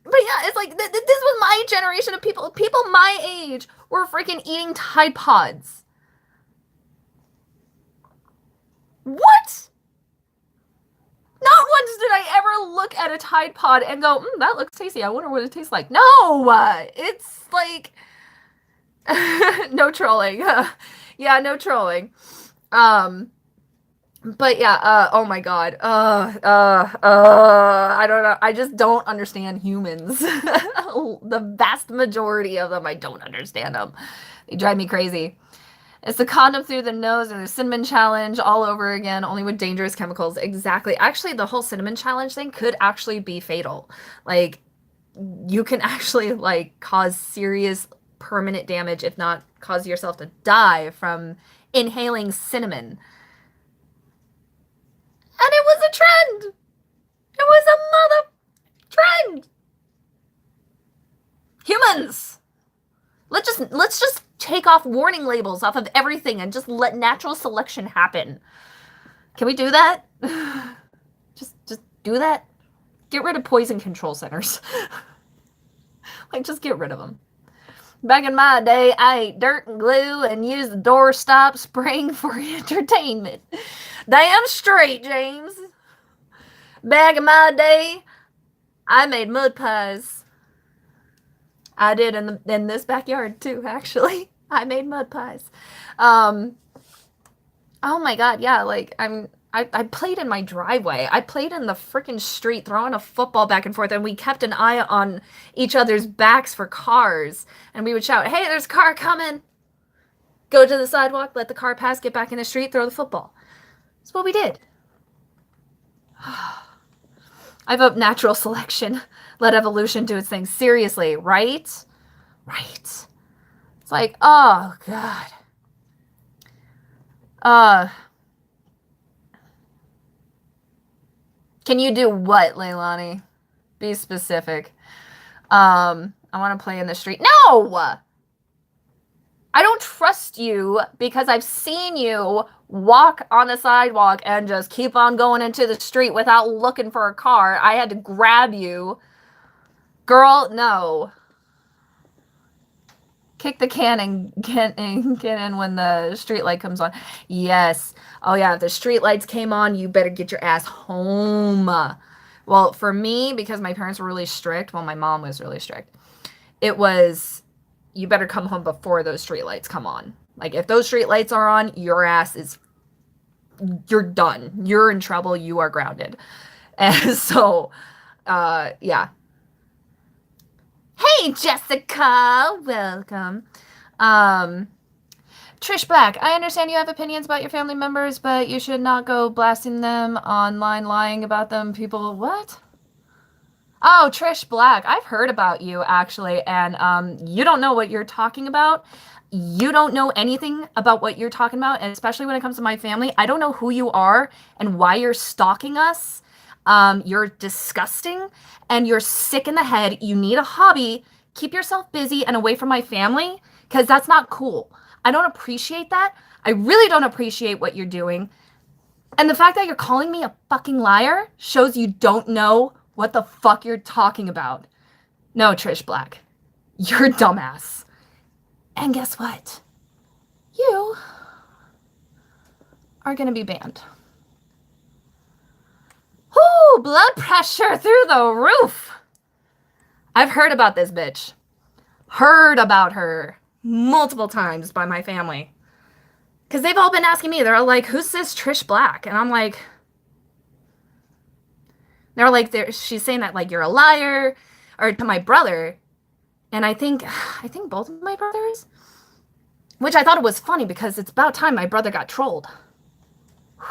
But yeah, it's like, this was my generation of people. People my age were freaking eating Tide Pods. What? Not once did I ever look at a Tide Pod and go, that looks tasty. I wonder what it tastes like. No! It's like... no trolling. Yeah, no trolling. But yeah, oh my God. I don't know. I just don't understand humans. The vast majority of them, I don't understand them. They drive me crazy. It's the condom through the nose or the cinnamon challenge all over again, only with dangerous chemicals. Exactly. Actually, the whole cinnamon challenge thing could actually be fatal. Like, you can actually, like, cause serious permanent damage, if not cause yourself to die from inhaling cinnamon. And it was a trend. It was a mother trend. Humans. Let's just take off warning labels off of everything and just let natural selection happen. Can we do that? just do that. Get rid of poison control centers. Like, just get rid of them. Back in my day, I ate dirt and glue and used the doorstop spring for entertainment. Damn straight, James. Back in my day, I made mud pies. I did in this backyard too, actually. I made mud pies. Oh my God, yeah, like I played in my driveway. I played in the freaking street throwing a football back and forth, and we kept an eye on each other's backs for cars. And we would shout, hey, there's a car coming. Go to the sidewalk, let the car pass, get back in the street, throw the football. That's what we did. I vote natural selection. Let evolution do its thing. Seriously, right? Right. It's like, oh, God. Can you do what, Leilani? Be specific. I want to play in the street. No! I don't trust you because I've seen you walk on the sidewalk and just keep on going into the street without looking for a car. I had to grab you. Girl, no. Kick the can and get in when the street light comes on. Yes. Oh yeah, if the street lights came on, you better get your ass home. Well, for me, because my parents were really strict, well, my mom was really strict, it was, you better come home before those street lights come on. Like, if those street lights are on, your ass is, you're done. You're in trouble. You are grounded. And so, yeah. Hey, Jessica! Welcome. Trish Black, I understand you have opinions about your family members, but you should not go blasting them online, lying about them. People, what? Oh, Trish Black, I've heard about you, actually, and you don't know what you're talking about. You don't know anything about what you're talking about, and especially when it comes to my family. I don't know who you are and why you're stalking us. You're disgusting, and you're sick in the head. You need a hobby. Keep yourself busy and away from my family, because that's not cool. I don't appreciate that. I really don't appreciate what you're doing. And the fact that you're calling me a fucking liar shows you don't know what the fuck you're talking about. No, Trish Black. You're a dumbass. And guess what? You are gonna be banned. Whoo! Blood pressure through the roof! I've heard about this bitch. heard about her multiple times by my family. Because they've all been asking me, they're all like, who's this Trish Black? And I'm like, she's saying that like you're a liar, or to my brother. And I think both of my brothers, which I thought it was funny because it's about time my brother got trolled.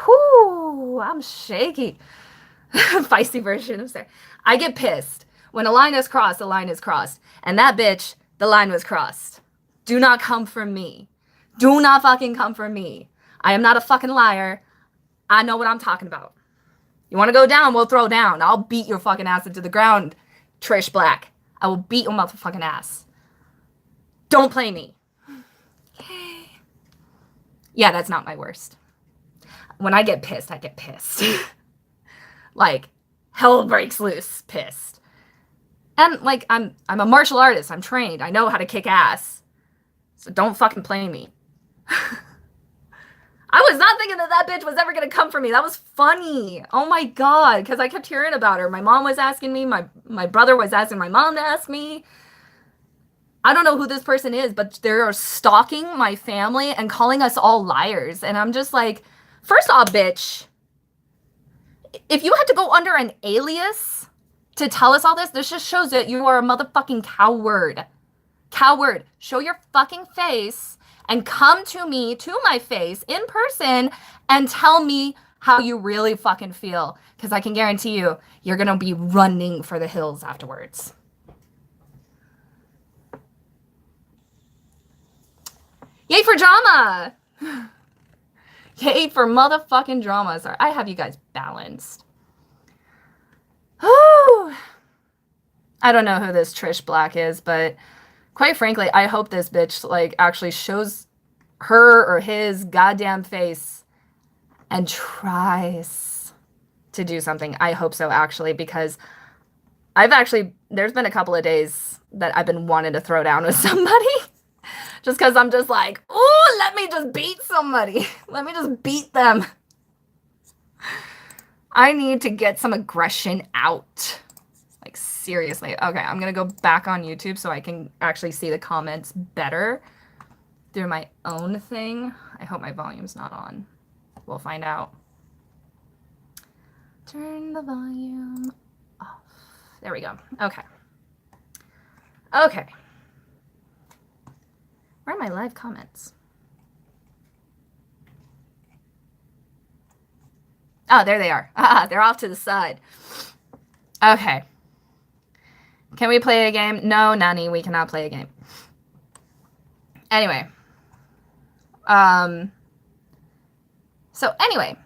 Whoo, I'm shaky. Feisty version of Sarah. I get pissed. When a line is crossed, the line is crossed. And that bitch, the line was crossed. Do not come for me. Do not fucking come for me. I am not a fucking liar. I know what I'm talking about. You want to go down? We'll throw down. I'll beat your fucking ass into the ground, Trish Black. I will beat your motherfucking ass. Don't play me. Yeah, that's not my worst. When I get pissed, I get pissed. Like, hell breaks loose, pissed. And like, I'm a martial artist. I'm trained. I know how to kick ass. So don't fucking play me. I was not thinking that bitch was ever gonna come for me. That was funny. Oh my god, because I kept hearing about her. My mom was asking me. My brother was asking my mom to ask me. I don't know who this person is, but they're stalking my family and calling us all liars. And I'm just like, first off, bitch, if you had to go under an alias to tell us all this just shows that you are a motherfucking coward. Coward. Show your fucking face and come to me, to my face, in person, and tell me how you really fucking feel. Because I can guarantee you, you're going to be running for the hills afterwards. Yay for drama! Yay for motherfucking drama. Sorry, I have you guys balanced. Whew. I don't know who this Trish Black is, but quite frankly, I hope this bitch like actually shows her or his goddamn face and tries to do something. I hope so, actually, because there's been a couple of days that I've been wanting to throw down with somebody. Just because I'm just like, ooh, let me just beat somebody. Let me just beat them. I need to get some aggression out. Like, seriously. Okay, I'm going to go back on YouTube so I can actually see the comments better through my own thing. I hope my volume's not on. We'll find out. Turn the volume off. There we go. Okay. Okay. Where are my live comments? Oh, there they are. Ah, they're off to the side. Okay. Can we play a game? No, Nani, we cannot play a game. Anyway. So anyway.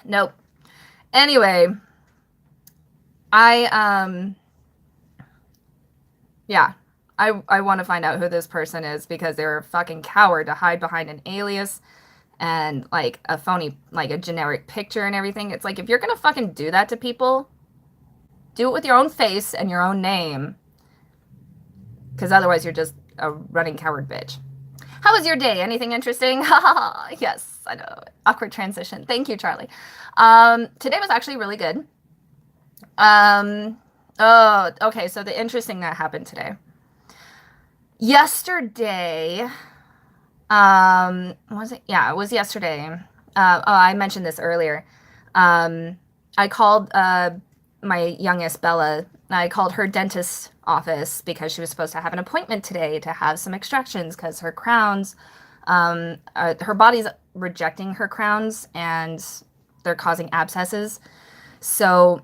Nope. Anyway. Yeah, I want to find out who this person is because they're a fucking coward to hide behind an alias and like a phony, like a generic picture and everything. It's like, if you're gonna fucking do that to people, do it with your own face and your own name, because otherwise you're just a running coward bitch. How was your day? Anything interesting? Yes, I know. Awkward transition. Thank you, Charlie. Today was actually really good. Oh, okay, so the interesting that happened today. Yesterday, was it? Yeah, it was yesterday. I mentioned this earlier. I called my youngest, Bella. I called her dentist's office because she was supposed to have an appointment today to have some extractions because her crowns, her body's rejecting her crowns and they're causing abscesses. So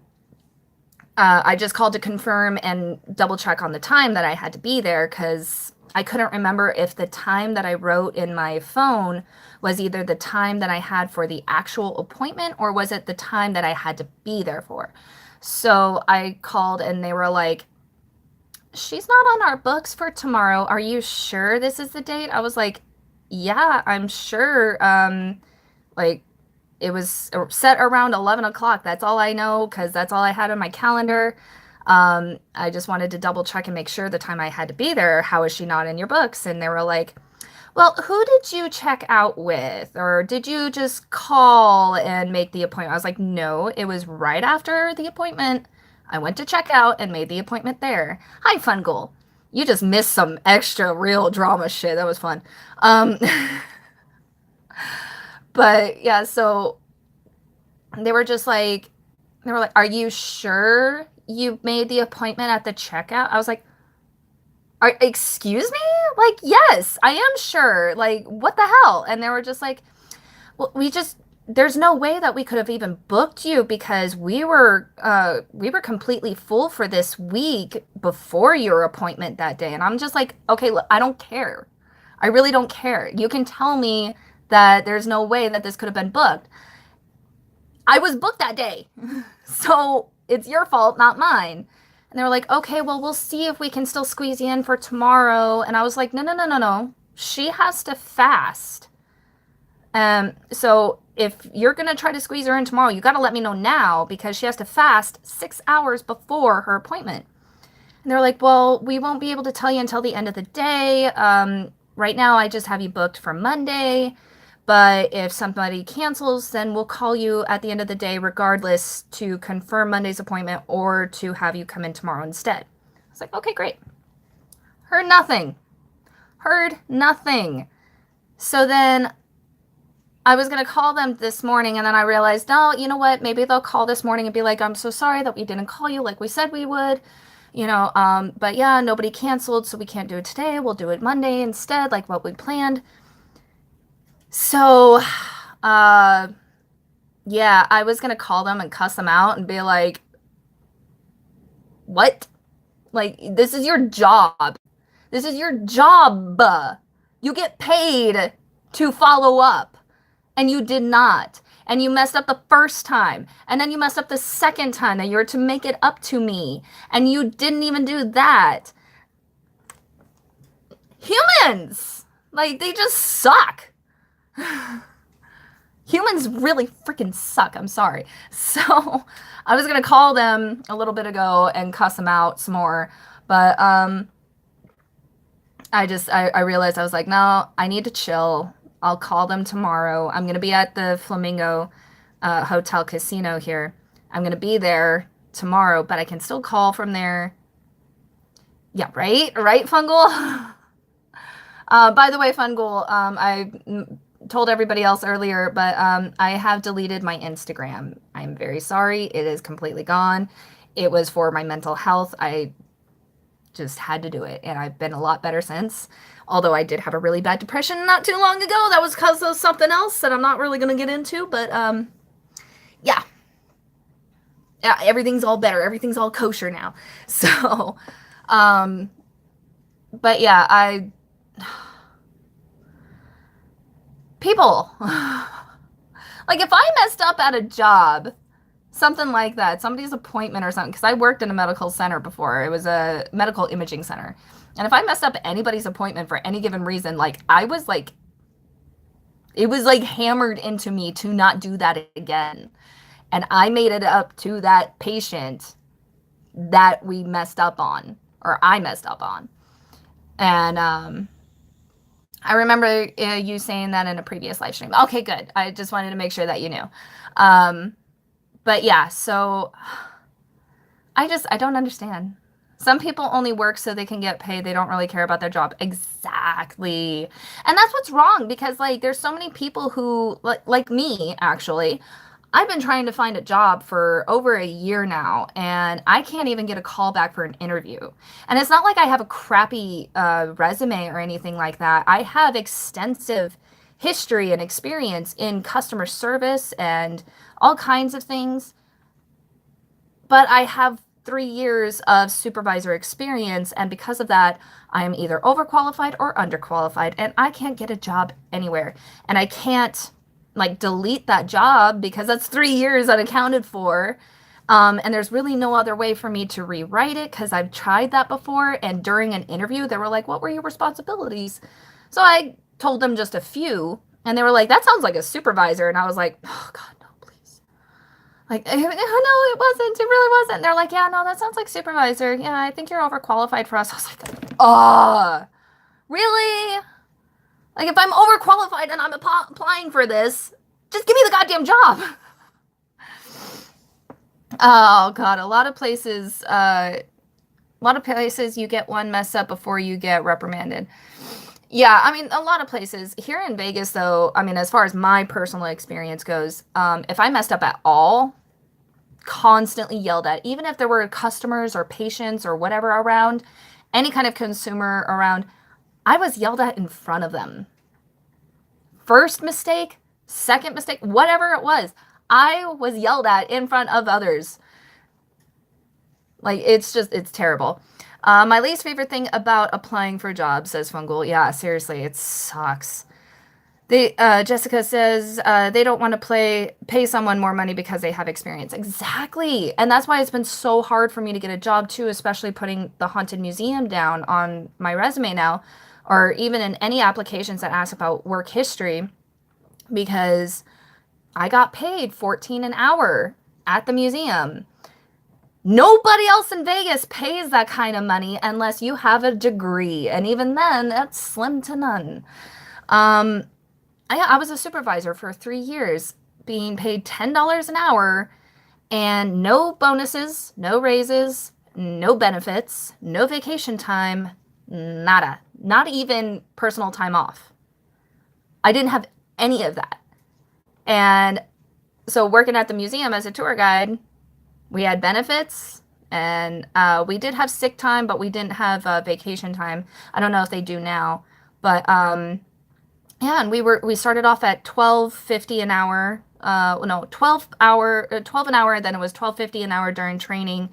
I just called to confirm and double check on the time that I had to be there because I couldn't remember if the time that I wrote in my phone was either the time that I had for the actual appointment or was it the time that I had to be there for. So I called and they were like, she's not on our books for tomorrow. Are you sure this is the date? I was like, yeah, I'm sure. Like, it was set around 11 o'clock. That's all I know because that's all I had on my calendar. I just wanted to double check and make sure the time I had to be there. How is she not in your books? And they were like, well, who did you check out with? Or did you just call and make the appointment? I was like, no, it was right after the appointment. I went to check out and made the appointment there. Hi, Fun Goal. You just missed some extra real drama shit. That was fun. Um, but yeah, so they were just like, they were like, "Are you sure you made the appointment at the checkout?" I was like, excuse me? Like, yes, I am sure. Like, what the hell? And they were just like, well, there's no way that we could have even booked you because we were completely full for this week before your appointment that day. And I'm just like, okay, look, I don't care. I really don't care. You can tell me that there's no way that this could have been booked. I was booked that day. So it's your fault, not mine. And they were like, okay, well, we'll see if we can still squeeze you in for tomorrow. And I was like, no, no, no, no, no. She has to fast. So if you're going to try to squeeze her in tomorrow, you got to let me know now because she has to fast 6 hours before her appointment. And they're like, well, we won't be able to tell you until the end of the day. Right now, I just have you booked for Monday. But if somebody cancels, then we'll call you at the end of the day regardless to confirm Monday's appointment or to have you come in tomorrow instead. I was like, okay, great. Heard nothing. Heard nothing. So then I was going to call them this morning and then I realized, no, you know what? Maybe they'll call this morning and be like, I'm so sorry that we didn't call you like we said we would. But yeah, nobody canceled, so we can't do it today. We'll do it Monday instead, like what we planned. So, yeah, I was gonna call them and cuss them out and be like, what? Like, this is your job. This is your job. You get paid to follow up, and you did not. And you messed up the first time, and then you messed up the second time that you were to make it up to me, and you didn't even do that. Humans! Like, they just suck. Humans really freaking suck. I'm sorry. So I was gonna call them a little bit ago and cuss them out some more, but I realized I was like, no, I need to chill. I'll call them tomorrow. I'm gonna be at the Flamingo Hotel Casino here. I'm gonna be there tomorrow, but I can still call from there. Yeah, right, Fungal. By the way, Fungal, I told everybody else earlier, but I have deleted my Instagram. I'm very sorry. It is completely gone. It was for my mental health. I just had to do it, and I've been a lot better since. Although I did have a really bad depression not too long ago. That was because of something else that I'm not really going to get into, but yeah. Yeah, everything's all better. Everything's all kosher now. So, but yeah, people, like if I messed up at a job, something like that, somebody's appointment or something, because I worked in a medical center before. It was a medical imaging center. And if I messed up anybody's appointment for any given reason, like I was like, it was like hammered into me to not do that again. And I made it up to that patient that we messed up on, or I messed up on. And I remember you saying that in a previous live stream. Okay, good. I just wanted to make sure that you knew. But yeah, so I don't understand. Some people only work so they can get paid. They don't really care about their job. Exactly. And that's what's wrong because like there's so many people who like me actually. I've been trying to find a job for over a year now, and I can't even get a call back for an interview. And it's not like I have a crappy resume or anything like that. I have extensive history and experience in customer service and all kinds of things. But I have 3 years of supervisor experience, and because of that, I am either overqualified or underqualified, and I can't get a job anywhere. And I can't like delete that job because that's 3 years unaccounted for. And there's really no other way for me to rewrite it because I've tried that before. And during an interview, they were like, what were your responsibilities? So I told them just a few, and they were like, that sounds like a supervisor. And I was like, oh God, no, please. Like, no, it wasn't. It really wasn't. And they're like, yeah, no, that sounds like supervisor. Yeah, I think you're overqualified for us. I was like, oh, really? Like, if I'm overqualified and I'm applying for this, just give me the goddamn job. Oh God, a lot of places you get one mess up before you get reprimanded. Yeah, I mean, a lot of places here in Vegas, though. I mean, as far as my personal experience goes, if I messed up at all, constantly yelled at, even if there were customers or patients or whatever around, any kind of consumer around, I was yelled at in front of them. First mistake, second mistake, whatever it was, I was yelled at in front of others. Like, it's terrible. My least favorite thing about applying for jobs, says Fungal. Yeah, seriously, it sucks. Jessica says they don't want to pay someone more money because they have experience. Exactly. And that's why it's been so hard for me to get a job too, especially putting the haunted museum down on my resume now, or even in any applications that ask about work history, because I got paid 14 an hour at the museum. Nobody else in Vegas pays that kind of money unless you have a degree, and even then, that's slim to none. Um, I was a supervisor for 3 years, being paid $10 an hour, and no bonuses, no raises, no benefits, no vacation time, nada. Not even personal time off. I didn't have any of that. And so, working at the museum as a tour guide, we had benefits, and we did have sick time, but we didn't have vacation time. I don't know if they do now, but yeah, and we started off at 12.50 an hour. No, 12 an hour. Then it was 12.50 an hour during training.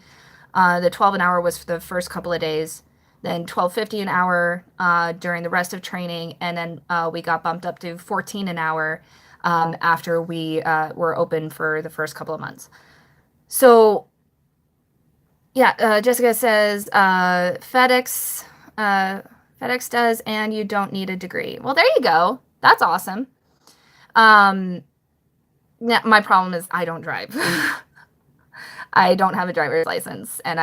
The 12 an hour was for the first couple of days. Then 12.50 an hour during the rest of training, and then we got bumped up to 14 an hour after we were open for the first couple of months. So yeah, Jessica says FedEx does, and you don't need a degree. Well, there you go. That's awesome. Yeah, my problem is I don't drive. I don't have a driver's license, and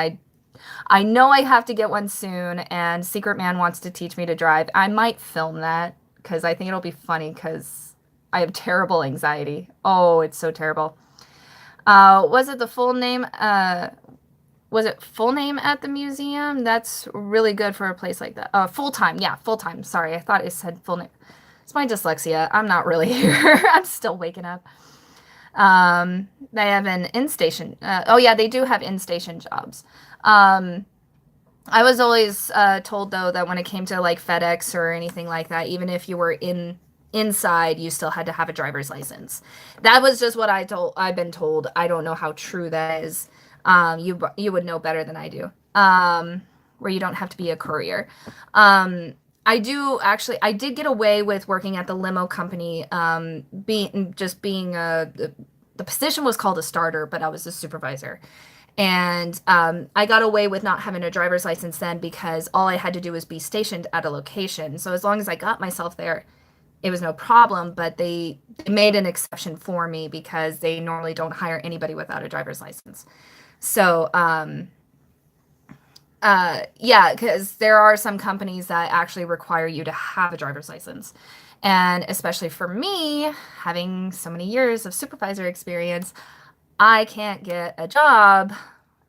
I know I have to get one soon, and Secret Man wants to teach me to drive. I might film that because I think it'll be funny because I have terrible anxiety. Oh, it's so terrible. Was it the full name? Was it full name at the museum? That's really good for a place like that. Full time. Yeah, full time. Sorry, I thought it said full name. It's my dyslexia. I'm not really here. I'm still waking up. They have an in-station. Oh yeah, they do have in-station jobs. I was always told though that when it came to like FedEx or anything like that, even if you were inside, you still had to have a driver's license. That was just what I've been told. I don't know how true that is. You would know better than I do. Where you don't have to be a courier. I did get away with working at the limo company, being the position was called a starter, but I was a supervisor. And I got away with not having a driver's license then because all I had to do was be stationed at a location. So as long as I got myself there, it was no problem. But they made an exception for me because they normally don't hire anybody without a driver's license. So yeah, because there are some companies that actually require you to have a driver's license. And especially for me, having so many years of supervisor experience, I can't get a job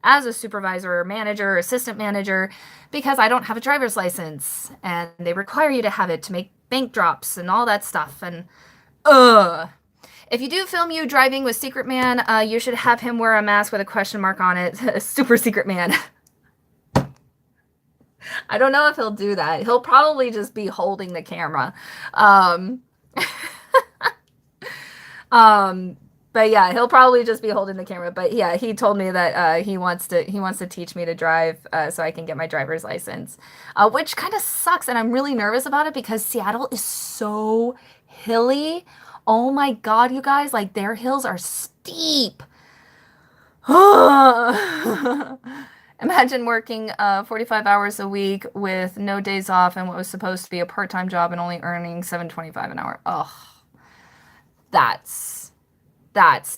as a supervisor or manager or assistant manager because I don't have a driver's license. And they require you to have it to make bank drops and all that stuff. And ugh. If you do film you driving with Secret Man, you should have him wear a mask with a question mark on it. Super Secret Man. I don't know if he'll do that. He'll probably just be holding the camera. Um, but yeah, he'll probably just be holding the camera. But yeah, he told me that he wants to teach me to drive so I can get my driver's license, which kind of sucks, and I'm really nervous about it because Seattle is so hilly. Oh my God, you guys, like their hills are steep. Imagine working 45 hours a week with no days off and what was supposed to be a part-time job and only earning $7.25 an hour. Oh, that's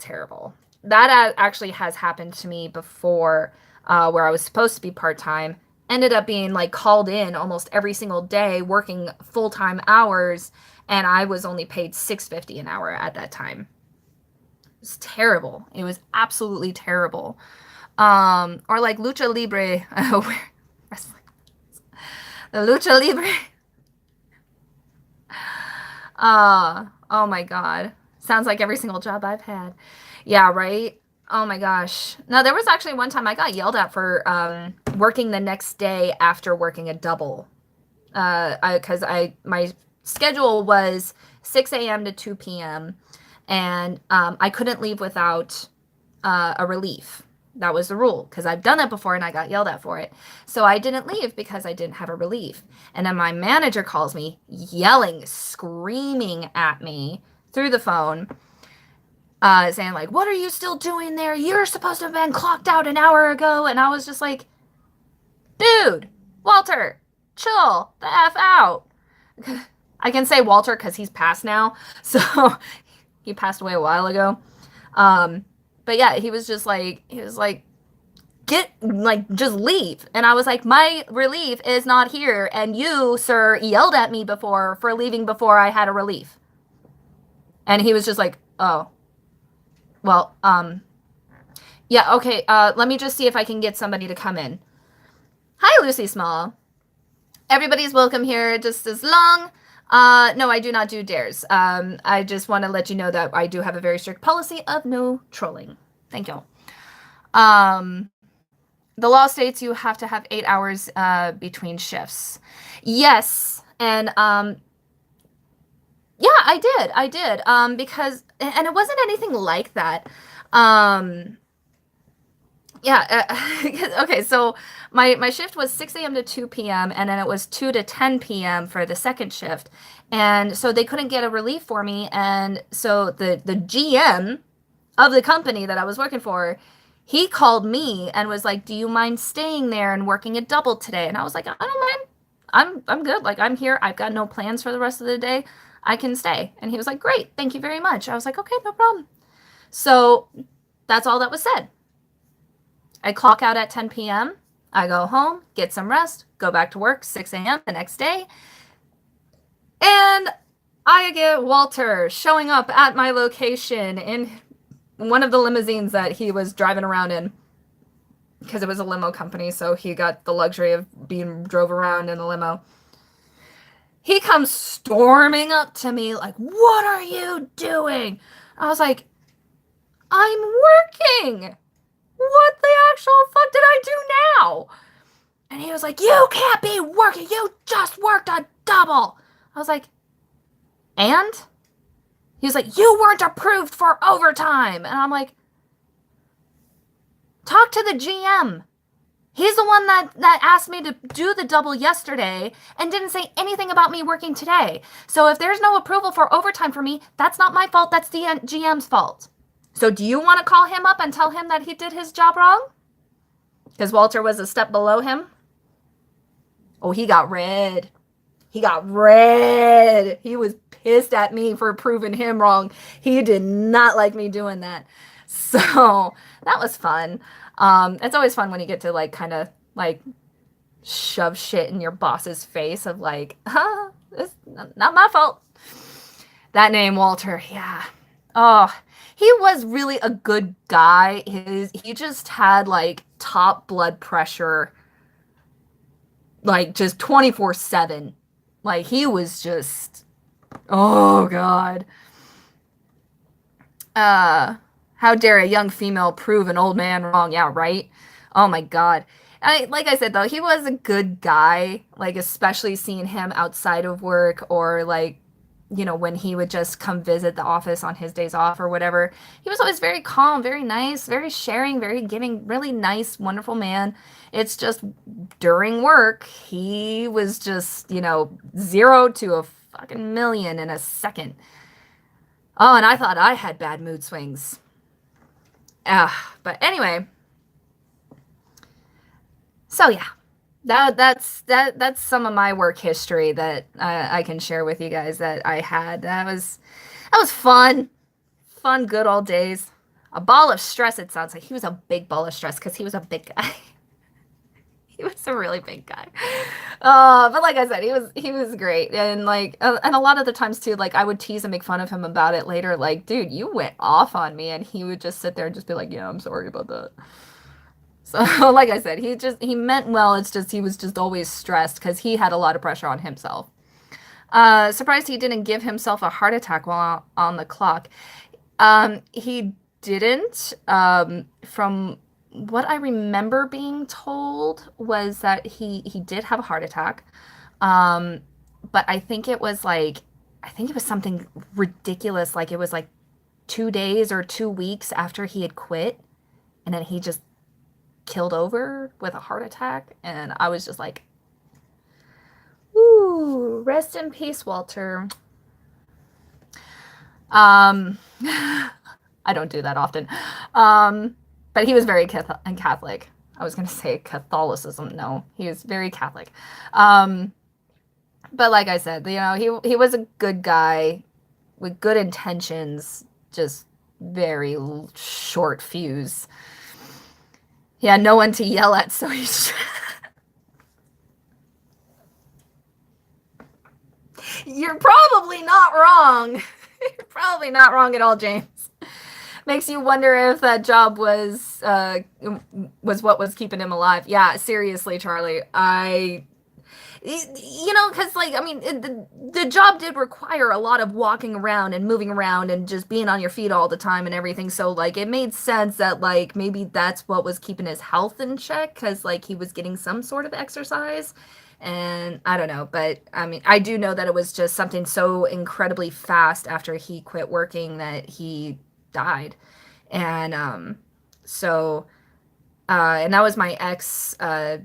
terrible. That actually has happened to me before, where I was supposed to be part-time, ended up being like called in almost every single day, working full-time hours, and I was only paid $6.50 an hour at that time. was terrible. It was absolutely terrible. Or like lucha libre, wrestling. The lucha libre. Oh my God. Sounds like every single job I've had. Yeah, right? Oh my gosh. No, there was actually one time I got yelled at for working the next day after working a double. Because my schedule was 6 a.m. to 2 p.m. and I couldn't leave without a relief. That was the rule because I've done that before and I got yelled at for it. So I didn't leave because I didn't have a relief. And then my manager calls me, yelling, screaming at me through the phone, saying like, "What are you still doing there? You're supposed to have been clocked out an hour ago." And I was just like, "Dude, Walter, chill the F out." I can say Walter because he's passed now. So he passed away a while ago. But yeah, he was like, get, like, just leave. And I was like, my relief is not here. And you, sir, yelled at me before for leaving before I had a relief. And he was just like, oh, well, yeah, okay, let me just see if I can get somebody to come in. Hi, Lucy Small. Everybody's welcome here just as long. No, I do not do dares. I just want to let you know that I do have a very strict policy of no trolling. Thank you. The law states you have to have 8 hours between shifts. Yes, and yeah, I did. Because and it wasn't anything like that. Yeah. Okay. So my shift was 6 a.m. to 2 p.m. and then it was 2 to 10 p.m. for the second shift, and so they couldn't get a relief for me, and so the GM of the company that I was working for, he called me and was like, "Do you mind staying there and working a double today?" And I was like, "I don't mind. I'm good. Like, I'm here. I've got no plans for the rest of the day. I can stay." And he was like, "Great. Thank you very much." I was like, "Okay, no problem." So that's all that was said. I clock out at 10 p.m. I go home, get some rest, go back to work 6 a.m. the next day. And I get Walter showing up at my location in one of the limousines that he was driving around in, because it was a limo company, so he got the luxury of being drove around in the limo. He comes storming up to me like, "What are you doing?" I was like, "I'm working. What the actual fuck did I do now?" And he was like, "You can't be working. You just worked a double." I was like, "And?" He was like, "You weren't approved for overtime." And I'm like, "Talk to the GM. He's the one that asked me to do the double yesterday and didn't say anything about me working today. So if there's no approval for overtime for me, that's not my fault. That's the GM's fault. So do you want to call him up and tell him that he did his job wrong?" Because Walter was a step below him. Oh, he got red. He got red. He was pissed at me for proving him wrong. He did not like me doing that. So that was fun. It's always fun when you get to like kind of like shove shit in your boss's face of like, it's not my fault. That name, Walter. Yeah. Oh, he was really a good guy. He just had like top blood pressure, like just 24/7. Like he was just, oh God. How dare a young female prove an old man wrong? Yeah, right? Oh my God. Like I said though, he was a good guy, like especially seeing him outside of work or like, you know, when he would just come visit the office on his days off or whatever. He was always very calm, very nice, very sharing, very giving, really nice, wonderful man. It's just during work, he was just, you know, 0 to a fucking million in a second. Oh, and I thought I had bad mood swings. But anyway, so yeah, that's some of my work history that I can share with you guys that I had. That was fun, good old days. A ball of stress. It sounds like he was a big ball of stress because he was a big guy. He was a really big guy. But like I said, he was great, and like and a lot of the times too, like I would tease and make fun of him about it later, like, dude, you went off on me, and he would just sit there and just be like, yeah, I'm sorry about that. So like I said, he meant well. It's just he was just always stressed because he had a lot of pressure on himself. Surprised he didn't give himself a heart attack while on the clock. He didn't. From what I remember being told was that he did have a heart attack. Um, but I think it was something ridiculous. Like it was like 2 days or 2 weeks after he had quit, and then he just killed over with a heart attack. And I was just like, ooh, rest in peace, Walter. Um, I don't do that often. But he was very Catholic. I was going to say Catholicism. No, he was very Catholic. But like I said, he was a good guy with good intentions, just very short fuse. He had no one to yell at, so he's. You're probably not wrong. You're probably not wrong at all, James. Makes you wonder if that job was what was keeping him alive. Yeah, seriously, Charlie. Because like I mean, the job did require a lot of walking around and moving around and just being on your feet all the time and everything. So like it made sense that like maybe that's what was keeping his health in check because like he was getting some sort of exercise. And I don't know, but I mean, I do know that it was just something so incredibly fast after he quit working that he died. And so and that was my ex,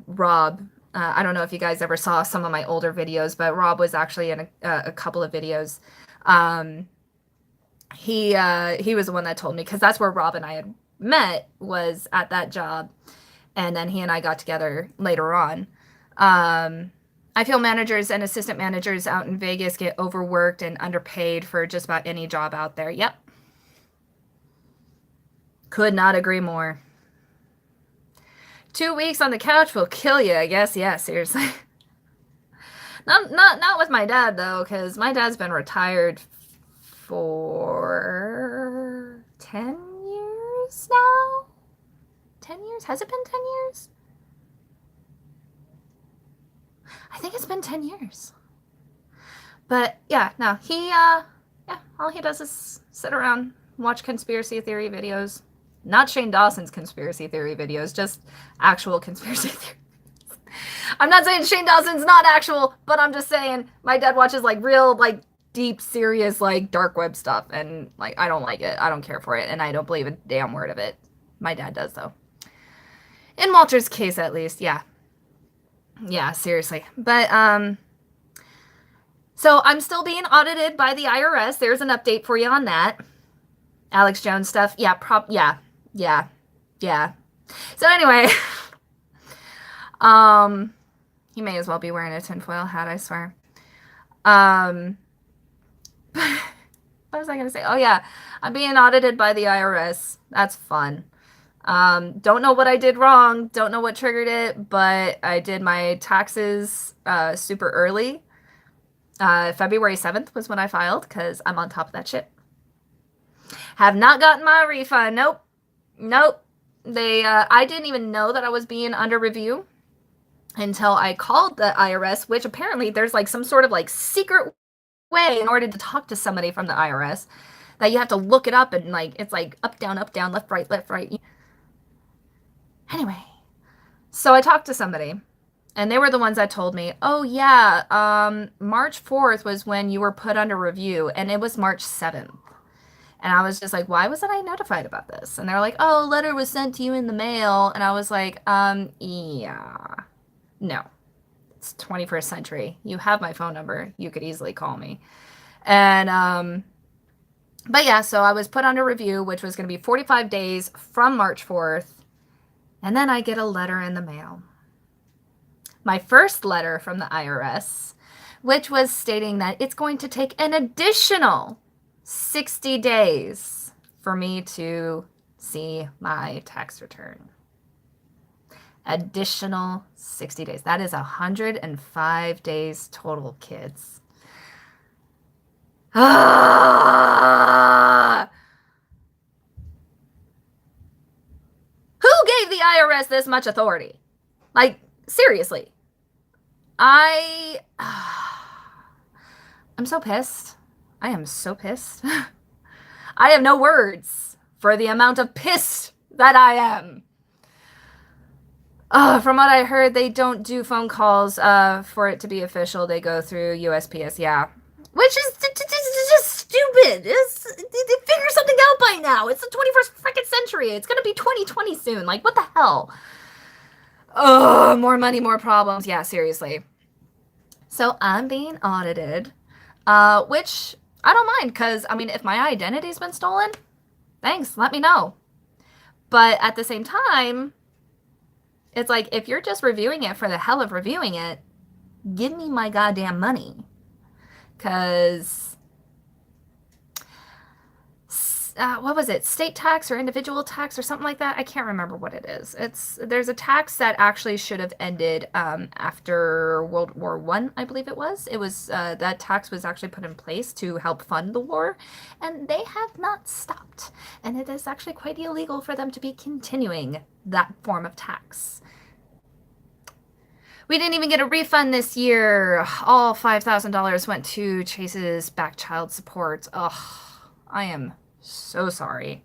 Rob. I don't know if you guys ever saw some of my older videos, but Rob was actually in a couple of videos. Um, he was the one that told me because that's where Rob and I had met was at that job, and then he and I got together later on. I feel managers and assistant managers out in Vegas get overworked and underpaid for just about any job out there. Yep. Could not agree more. 2 weeks on the couch will kill you, I guess. Yeah, seriously. Not with my dad though, because my dad's been retired for 10 years now. 10 years? Has it been 10 years? I think it's been 10 years. But yeah, no, all he does is sit around, watch conspiracy theory videos. Not Shane Dawson's conspiracy theory videos, just actual conspiracy theory. I'm not saying Shane Dawson's not actual, but I'm just saying my dad watches like real, like deep, serious, like dark web stuff, and like I don't like it. I don't care for it, and I don't believe a damn word of it. My dad does though. In Walter's case, at least, yeah. Yeah, seriously. But so I'm still being audited by the IRS. There's an update for you on that. Alex Jones stuff. Yeah, yeah. So anyway, he may as well be wearing a tinfoil hat, I swear. What was I gonna say? Oh yeah, I'm being audited by the IRS. That's fun. Don't know what I did wrong. Don't know what triggered it, but I did my taxes super early. February 7th was when I filed because I'm on top of that shit. Have not gotten my refund. Nope. I didn't even know that I was being under review until I called the IRS, which apparently there's like some sort of like secret way in order to talk to somebody from the IRS that you have to look it up and like it's like up, down, left, right. Anyway, so I talked to somebody and they were the ones that told me, oh yeah, March 4th was when you were put under review and it was March 7th. And I was just like, why wasn't I notified about this? And they're like, oh, a letter was sent to you in the mail. And I was like, yeah, no, it's 21st century. You have my phone number. You could easily call me. And, but yeah, so I was put under review, which was going to be 45 days from March 4th. And then I get a letter in the mail. My first letter from the IRS, which was stating that it's going to take an additional 60 days for me to see my tax return. Additional 60 days. That is 105 days total, kids. Ah! Who gave the IRS this much authority? Like, seriously. I'm so pissed. I am so pissed. I have no words for the amount of pissed that I am. From what I heard, they don't do phone calls for it to be official. They go through USPS, yeah. Which is just stupid. Figure something out by now. It's the 21st freaking century. It's going to be 2020 soon. Like, what the hell? Oh, more money, more problems. Yeah, seriously. So I'm being audited, which I don't mind because, I mean, if my identity's been stolen, thanks, let me know. But at the same time, it's like, if you're just reviewing it for the hell of reviewing it, give me my goddamn money. Because, what was it? State tax or individual tax or something like that? I can't remember what it is. There's a tax that actually should have ended after World War I believe it was. It was, that tax was actually put in place to help fund the war, and they have not stopped. And it is actually quite illegal for them to be continuing that form of tax. We didn't even get a refund this year. All $5,000 went to Chase's back child support. Ugh, I am so sorry.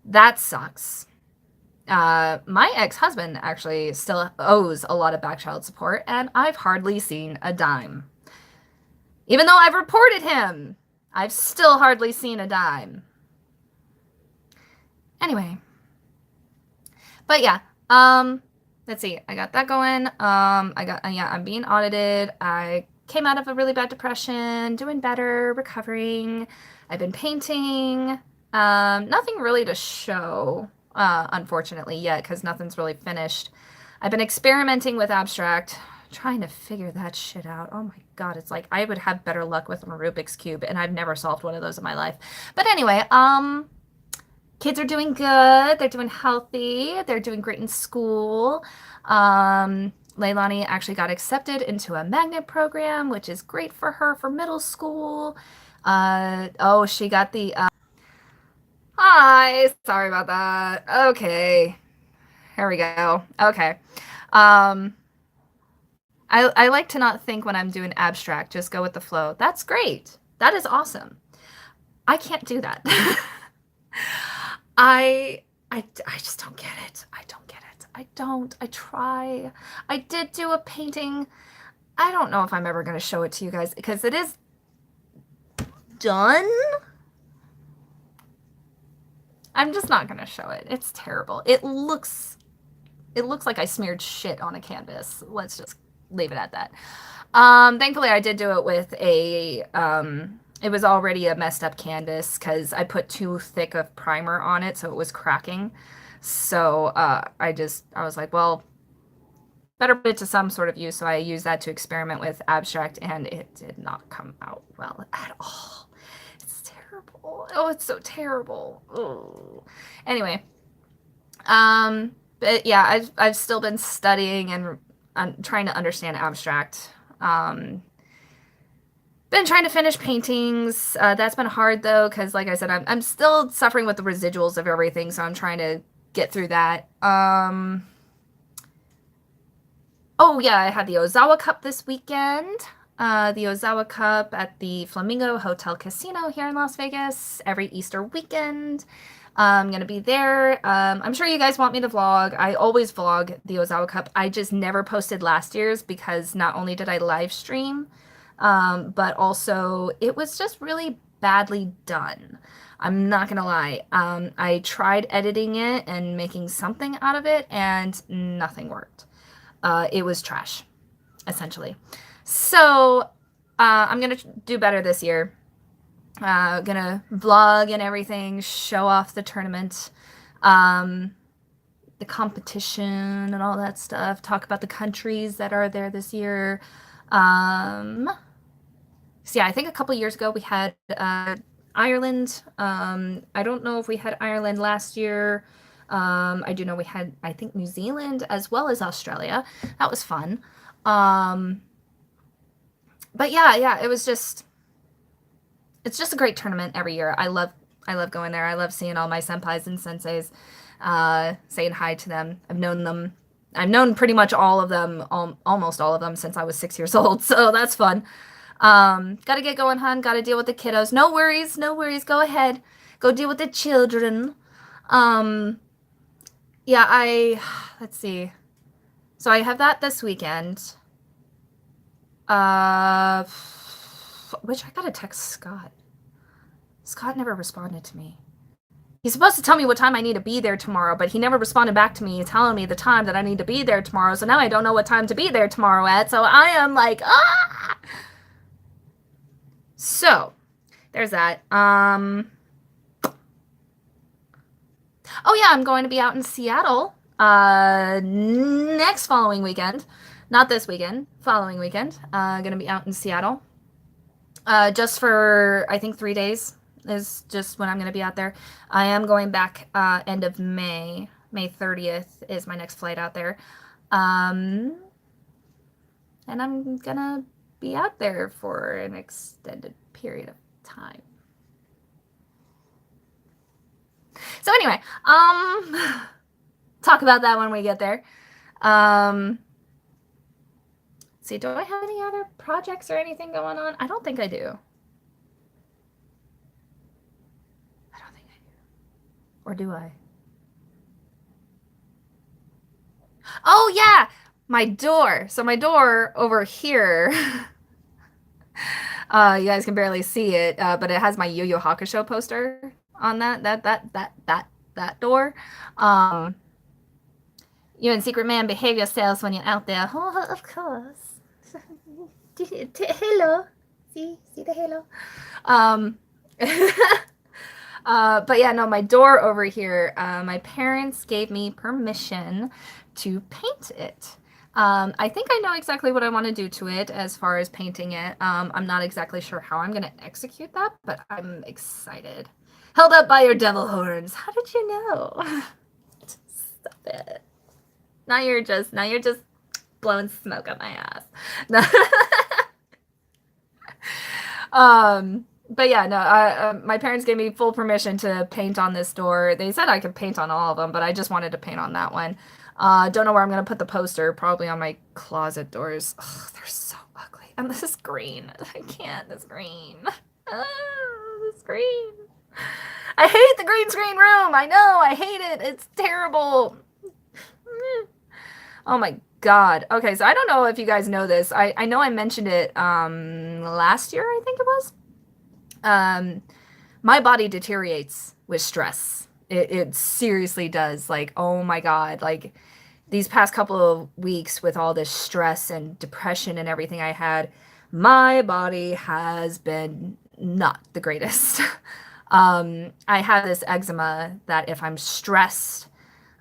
That sucks. My ex-husband actually still owes a lot of back child support, and I've hardly seen a dime. Even though I've reported him, I've still hardly seen a dime. Anyway. But yeah, let's see. I got that going. I'm being audited. I came out of a really bad depression, doing better, recovering. I've been painting. Nothing really to show, unfortunately, yet, because nothing's really finished. I've been experimenting with abstract, trying to figure that shit out. Oh my God, it's like I would have better luck with a Rubik's Cube, and I've never solved one of those in my life. But anyway, kids are doing good. They're doing healthy. They're doing great in school. Leilani actually got accepted into a magnet program, which is great for her for middle school. She got the... Hi, sorry about that. Okay. Here we go. Okay. I like to not think when I'm doing abstract, just go with the flow. That's great. That is awesome. I can't do that. I just don't get it. I don't get it. I don't. I try. I did do a painting. I don't know if I'm ever going to show it to you guys because it is done. I'm just not going to show it. It's terrible. It looks like I smeared shit on a canvas. Let's just leave it at that. Thankfully I did do it with a it was already a messed up canvas because I put too thick of primer on it, so it was cracking. So I was like, well, better put it to some sort of use. So I used that to experiment with abstract, and it did not come out well at all. It's terrible. Oh, it's so terrible. Oh. Anyway, but yeah, I've still been studying and trying to understand abstract. Been trying to finish paintings. That's been hard though, because like I said, I'm still suffering with the residuals of everything, so I'm trying to get through that. Oh yeah, I had the Ozawa Cup this weekend. The Ozawa Cup at the Flamingo Hotel Casino here in Las Vegas every Easter weekend. I'm gonna be there. I'm sure you guys want me to vlog. I always vlog the Ozawa Cup. I just never posted last year's because not only did I live stream, but also it was just really badly done. I'm not gonna lie. I tried editing it and making something out of it, and nothing worked. It was trash, essentially. So I'm gonna do better this year. Gonna vlog and everything, show off the tournament, the competition and all that stuff, talk about the countries that are there this year. So yeah, I think a couple years ago we had Ireland. I don't know if we had Ireland last year. I do know we had, I think, New Zealand as well as Australia. That was fun. But yeah, it's just a great tournament every year. I love going there. I love seeing all my senpais and senseis, saying hi to them. I've known pretty much all of them, almost all of them since I was 6 years old. So that's fun. Gotta get going, hon. Gotta deal with the kiddos. No worries, no worries. Go ahead. Go deal with the children. Um, yeah, let's see. So I have that this weekend. Which I gotta text Scott. Scott never responded to me. He's supposed to tell me what time I need to be there tomorrow, but he never responded back to me telling me the time that I need to be there tomorrow. So now I don't know what time to be there tomorrow at. So I am like, ah! So there's that. Oh yeah, I'm going to be out in Seattle next following weekend. Not this weekend, following weekend. Gonna be out in Seattle. Just for, I think, 3 days is just when I'm gonna be out there. I am going back end of May. May 30th is my next flight out there. And I'm gonna be out there for an extended period of time. So anyway, talk about that when we get there. See, do I have any other projects or anything going on? I don't think I do. I don't think I do. Or do I? Oh yeah, my door. So my door over here. You guys can barely see it, but it has my Yu Yu Hakusho poster on that door. You and Secret Man, behave yourselves when you're out there. Oh, of course. Hello. See the halo. But yeah, no, my door over here, my parents gave me permission to paint it. I think I know exactly what I want to do to it as far as painting it. I'm not exactly sure how I'm going to execute that, but I'm excited. Held up by your devil horns. How did you know? Stop it. Now you're just blowing smoke up my ass. But yeah, no, my parents gave me full permission to paint on this door. They said I could paint on all of them, but I just wanted to paint on that one. Don't know where I'm going to put the poster, probably on my closet doors. Ugh, they're so ugly. And this is green. I can't, this green. This green. I hate the green screen room. I know, I hate it. It's terrible. Oh my God. Okay, so I don't know if you guys know this. I know I mentioned it last year, I think it was. My body deteriorates with stress. It seriously does. Like, oh my God. Like, these past couple of weeks with all this stress and depression and everything I had, my body has been not the greatest. I have this eczema that if I'm stressed,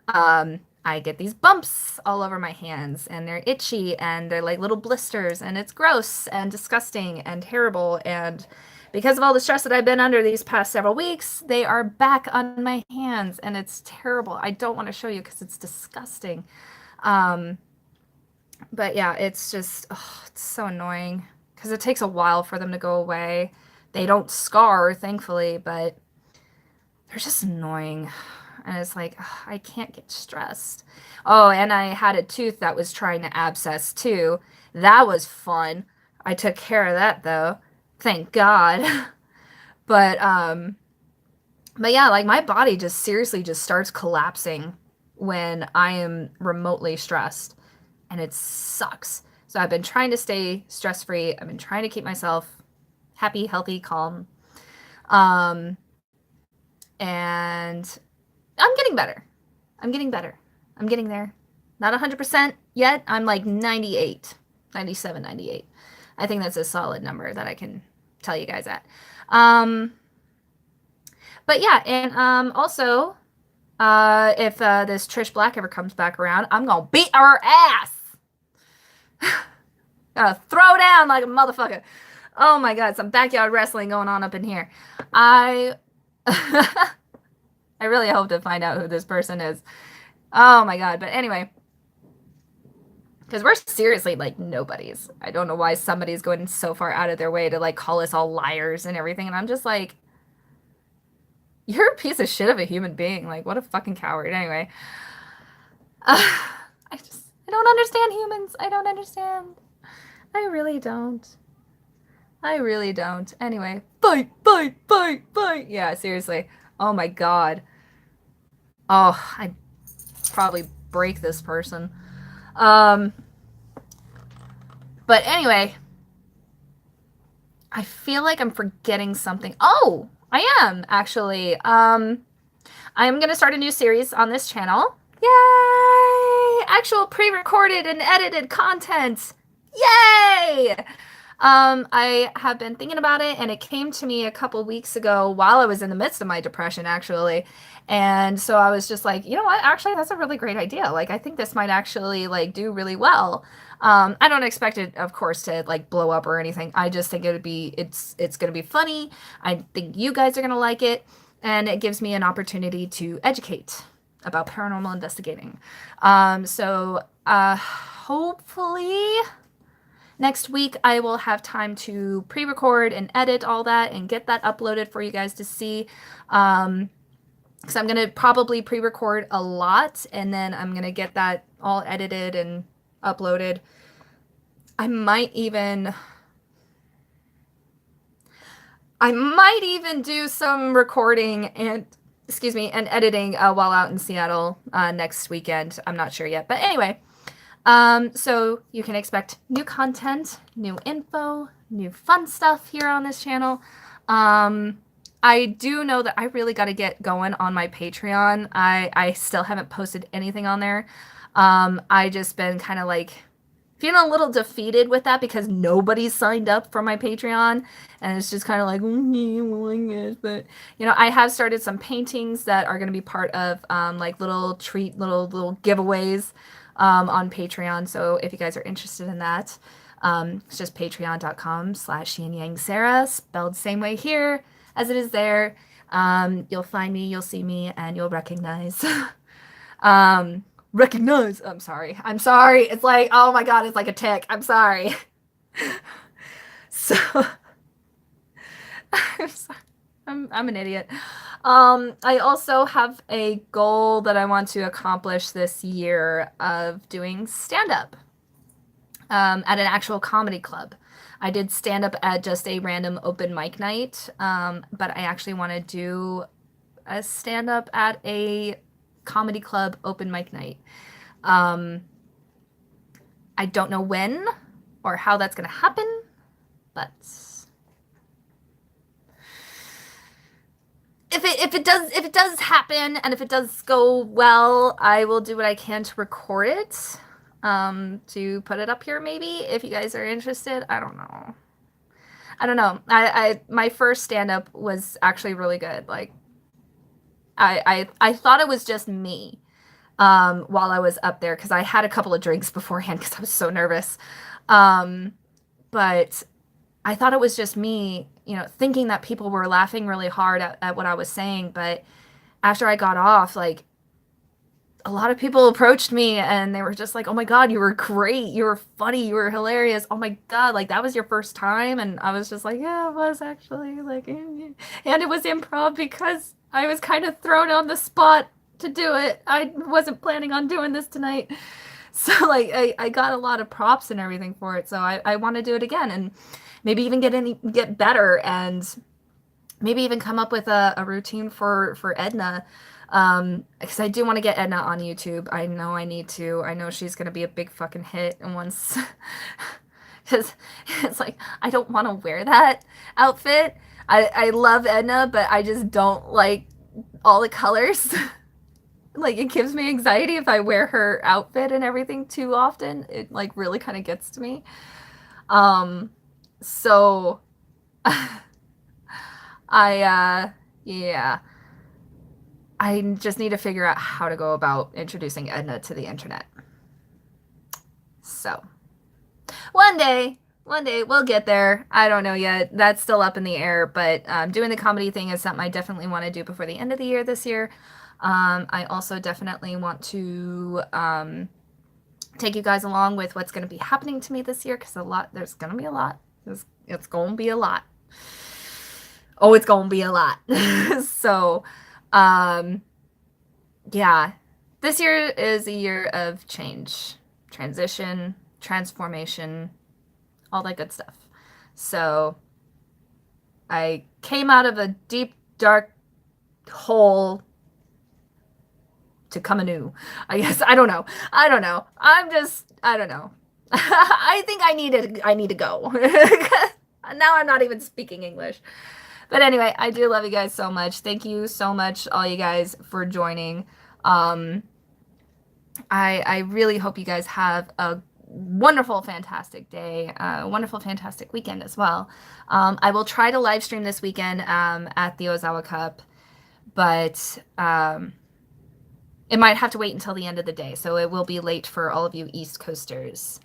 I get these bumps all over my hands and they're itchy and they're like little blisters and it's gross and disgusting and terrible. And because of all the stress that I've been under these past several weeks, they are back on my hands and it's terrible. I don't want to show you because it's disgusting. But yeah, it's just, it's so annoying because it takes a while for them to go away. They don't scar, thankfully, but they're just annoying. And it's like, I can't get stressed. Oh, and I had a tooth that was trying to abscess too. That was fun. I took care of that though. Thank God. But yeah, like my body just seriously just starts collapsing when I am remotely stressed. And it sucks. So I've been trying to stay stress-free. I've been trying to keep myself happy, healthy, calm. And I'm getting better. I'm getting better. I'm getting there. Not 100% yet. I'm like 98, 97, 98. I think that's a solid number that I can tell you guys at. But yeah, and also, if this Trish Black ever comes back around, I'm gonna beat her ass. Gonna throw down like a motherfucker. Oh my God, some backyard wrestling going on up in here. I I really hope to find out who this person is. Oh my god. But anyway, because we're seriously like nobodies. I don't know why somebody's going so far out of their way to like call us all liars and everything. And I'm just like, you're a piece of shit of a human being. Like, what a fucking coward. Anyway, I don't understand humans. I don't understand. I really don't. I really don't. Anyway, fight, fight, fight, fight. Yeah, seriously. Oh my god. Oh, I'd probably break this person. But anyway, I feel like I'm forgetting something. Oh, I am actually. I'm gonna start a new series on this channel. Yay! Actual pre-recorded and edited content. Yay! I have been thinking about it, and it came to me a couple weeks ago while I was in the midst of my depression, actually. And so I was just like, you know what? Actually, that's a really great idea. Like, I think this might actually like do really well. I don't expect it, of course, to like blow up or anything. I just think it's gonna be funny. I think you guys are gonna like it, and it gives me an opportunity to educate about paranormal investigating. Hopefully next week I will have time to pre-record and edit all that and get that uploaded for you guys to see. Because I'm gonna probably pre-record a lot, and then I'm gonna get that all edited and uploaded. I might even do some recording and editing while out in Seattle next weekend. I'm not sure yet, but anyway. So you can expect new content, new info, new fun stuff here on this channel. I do know that I really got to get going on my Patreon. I still haven't posted anything on there. I just been kind of like feeling a little defeated with that because nobody signed up for my Patreon, and it's just kind of like, well, I guess. But you know, I have started some paintings that are going to be part of like little giveaways on Patreon. So if you guys are interested in that, it's just patreon.com/Yinyangsara, spelled same way here as it is there. You'll find me, you'll see me, and you'll recognize. Recognize. I'm sorry. It's like, oh my god, it's like a tick. I'm sorry. So I'm sorry. I'm an idiot. I also have a goal that I want to accomplish this year of doing stand-up at an actual comedy club. I did stand-up at just a random open mic night, but I actually want to do a stand-up at a comedy club open mic night. I don't know when or how that's going to happen, but if it does happen, and if it does go well, I will do what I can to record it, to put it up here maybe if you guys are interested. I don't know. I my first stand-up was actually really good. Like I thought it was just me while I was up there, because I had a couple of drinks beforehand because I was so nervous. But I thought it was just me, you know, thinking that people were laughing really hard at what I was saying. But after I got off, like, a lot of people approached me and they were just like, oh my god, you were great, you were funny, you were hilarious, oh my god, like, that was your first time? And I was just like, yeah, it was actually, like, and it was improv because I was kind of thrown on the spot to do it. I wasn't planning on doing this tonight. So, like, I got a lot of props and everything for it, so I want to do it again, and maybe even get better, and maybe even come up with a routine for Edna. Because I do want to get Edna on YouTube. I know I need to. I know she's gonna be a big fucking hit, and once, because it's like, I don't want to wear that outfit. I love Edna, but I just don't like all the colors. Like, it gives me anxiety if I wear her outfit and everything too often. It, like, really kind of gets to me. So yeah. I just need to figure out how to go about introducing Edna to the internet. So, one day One day we'll get there. I don't know yet. That's still up in the air, but doing the comedy thing is something I definitely want to do before the end of the year this year. I also definitely want to take you guys along with what's going to be happening to me this year because there's going to be a lot. It's going to be a lot. Oh, it's going to be a lot. So, yeah, this year is a year of change, transition, transformation, all that good stuff. So I came out of a deep, dark hole to come anew. I guess I don't know. I don't know. I don't know. I think I need to go. Now I'm not even speaking English. But anyway, I do love you guys so much. Thank you so much, all you guys, for joining. I really hope you guys have a wonderful, fantastic day, wonderful, fantastic weekend as well. I will try to live stream this weekend at the Ozawa Cup, but it might have to wait until the end of the day, so it will be late for all of you East Coasters.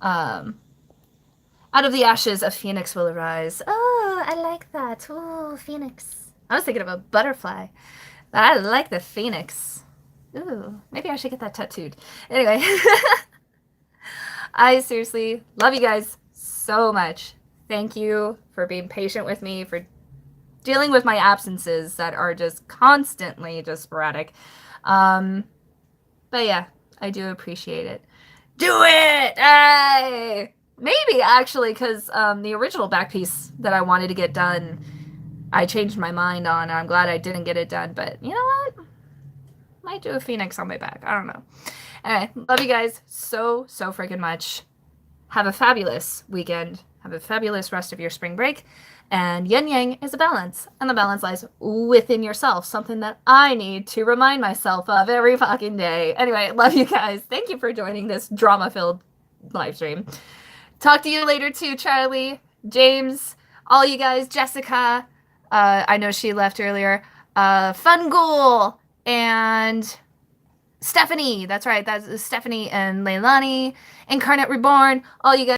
Out of the ashes, a phoenix will arise. Oh, I like that. Oh, phoenix. I was thinking of a butterfly. But I like the phoenix. Ooh, maybe I should get that tattooed. Anyway, I seriously love you guys so much. Thank you for being patient with me, for dealing with my absences that are just constantly just sporadic. But yeah, I do appreciate it. Do it! Hey! Maybe actually, because the original back piece that I wanted to get done, I changed my mind on, and I'm glad I didn't get it done. But you know what? Might do a phoenix on my back. I don't know. Anyway, love you guys so freaking much. Have a fabulous weekend. Have a fabulous rest of your spring break. And yin yang is a balance, and the balance lies within yourself, something that I need to remind myself of every fucking day. Anyway, love you guys. Thank you for joining this drama-filled live stream. Talk to you later too, Charlie, James, all you guys, Jessica. I know she left earlier. Fun Ghoul and Stephanie. That's right. That's Stephanie and Leilani. Incarnate Reborn. All you guys.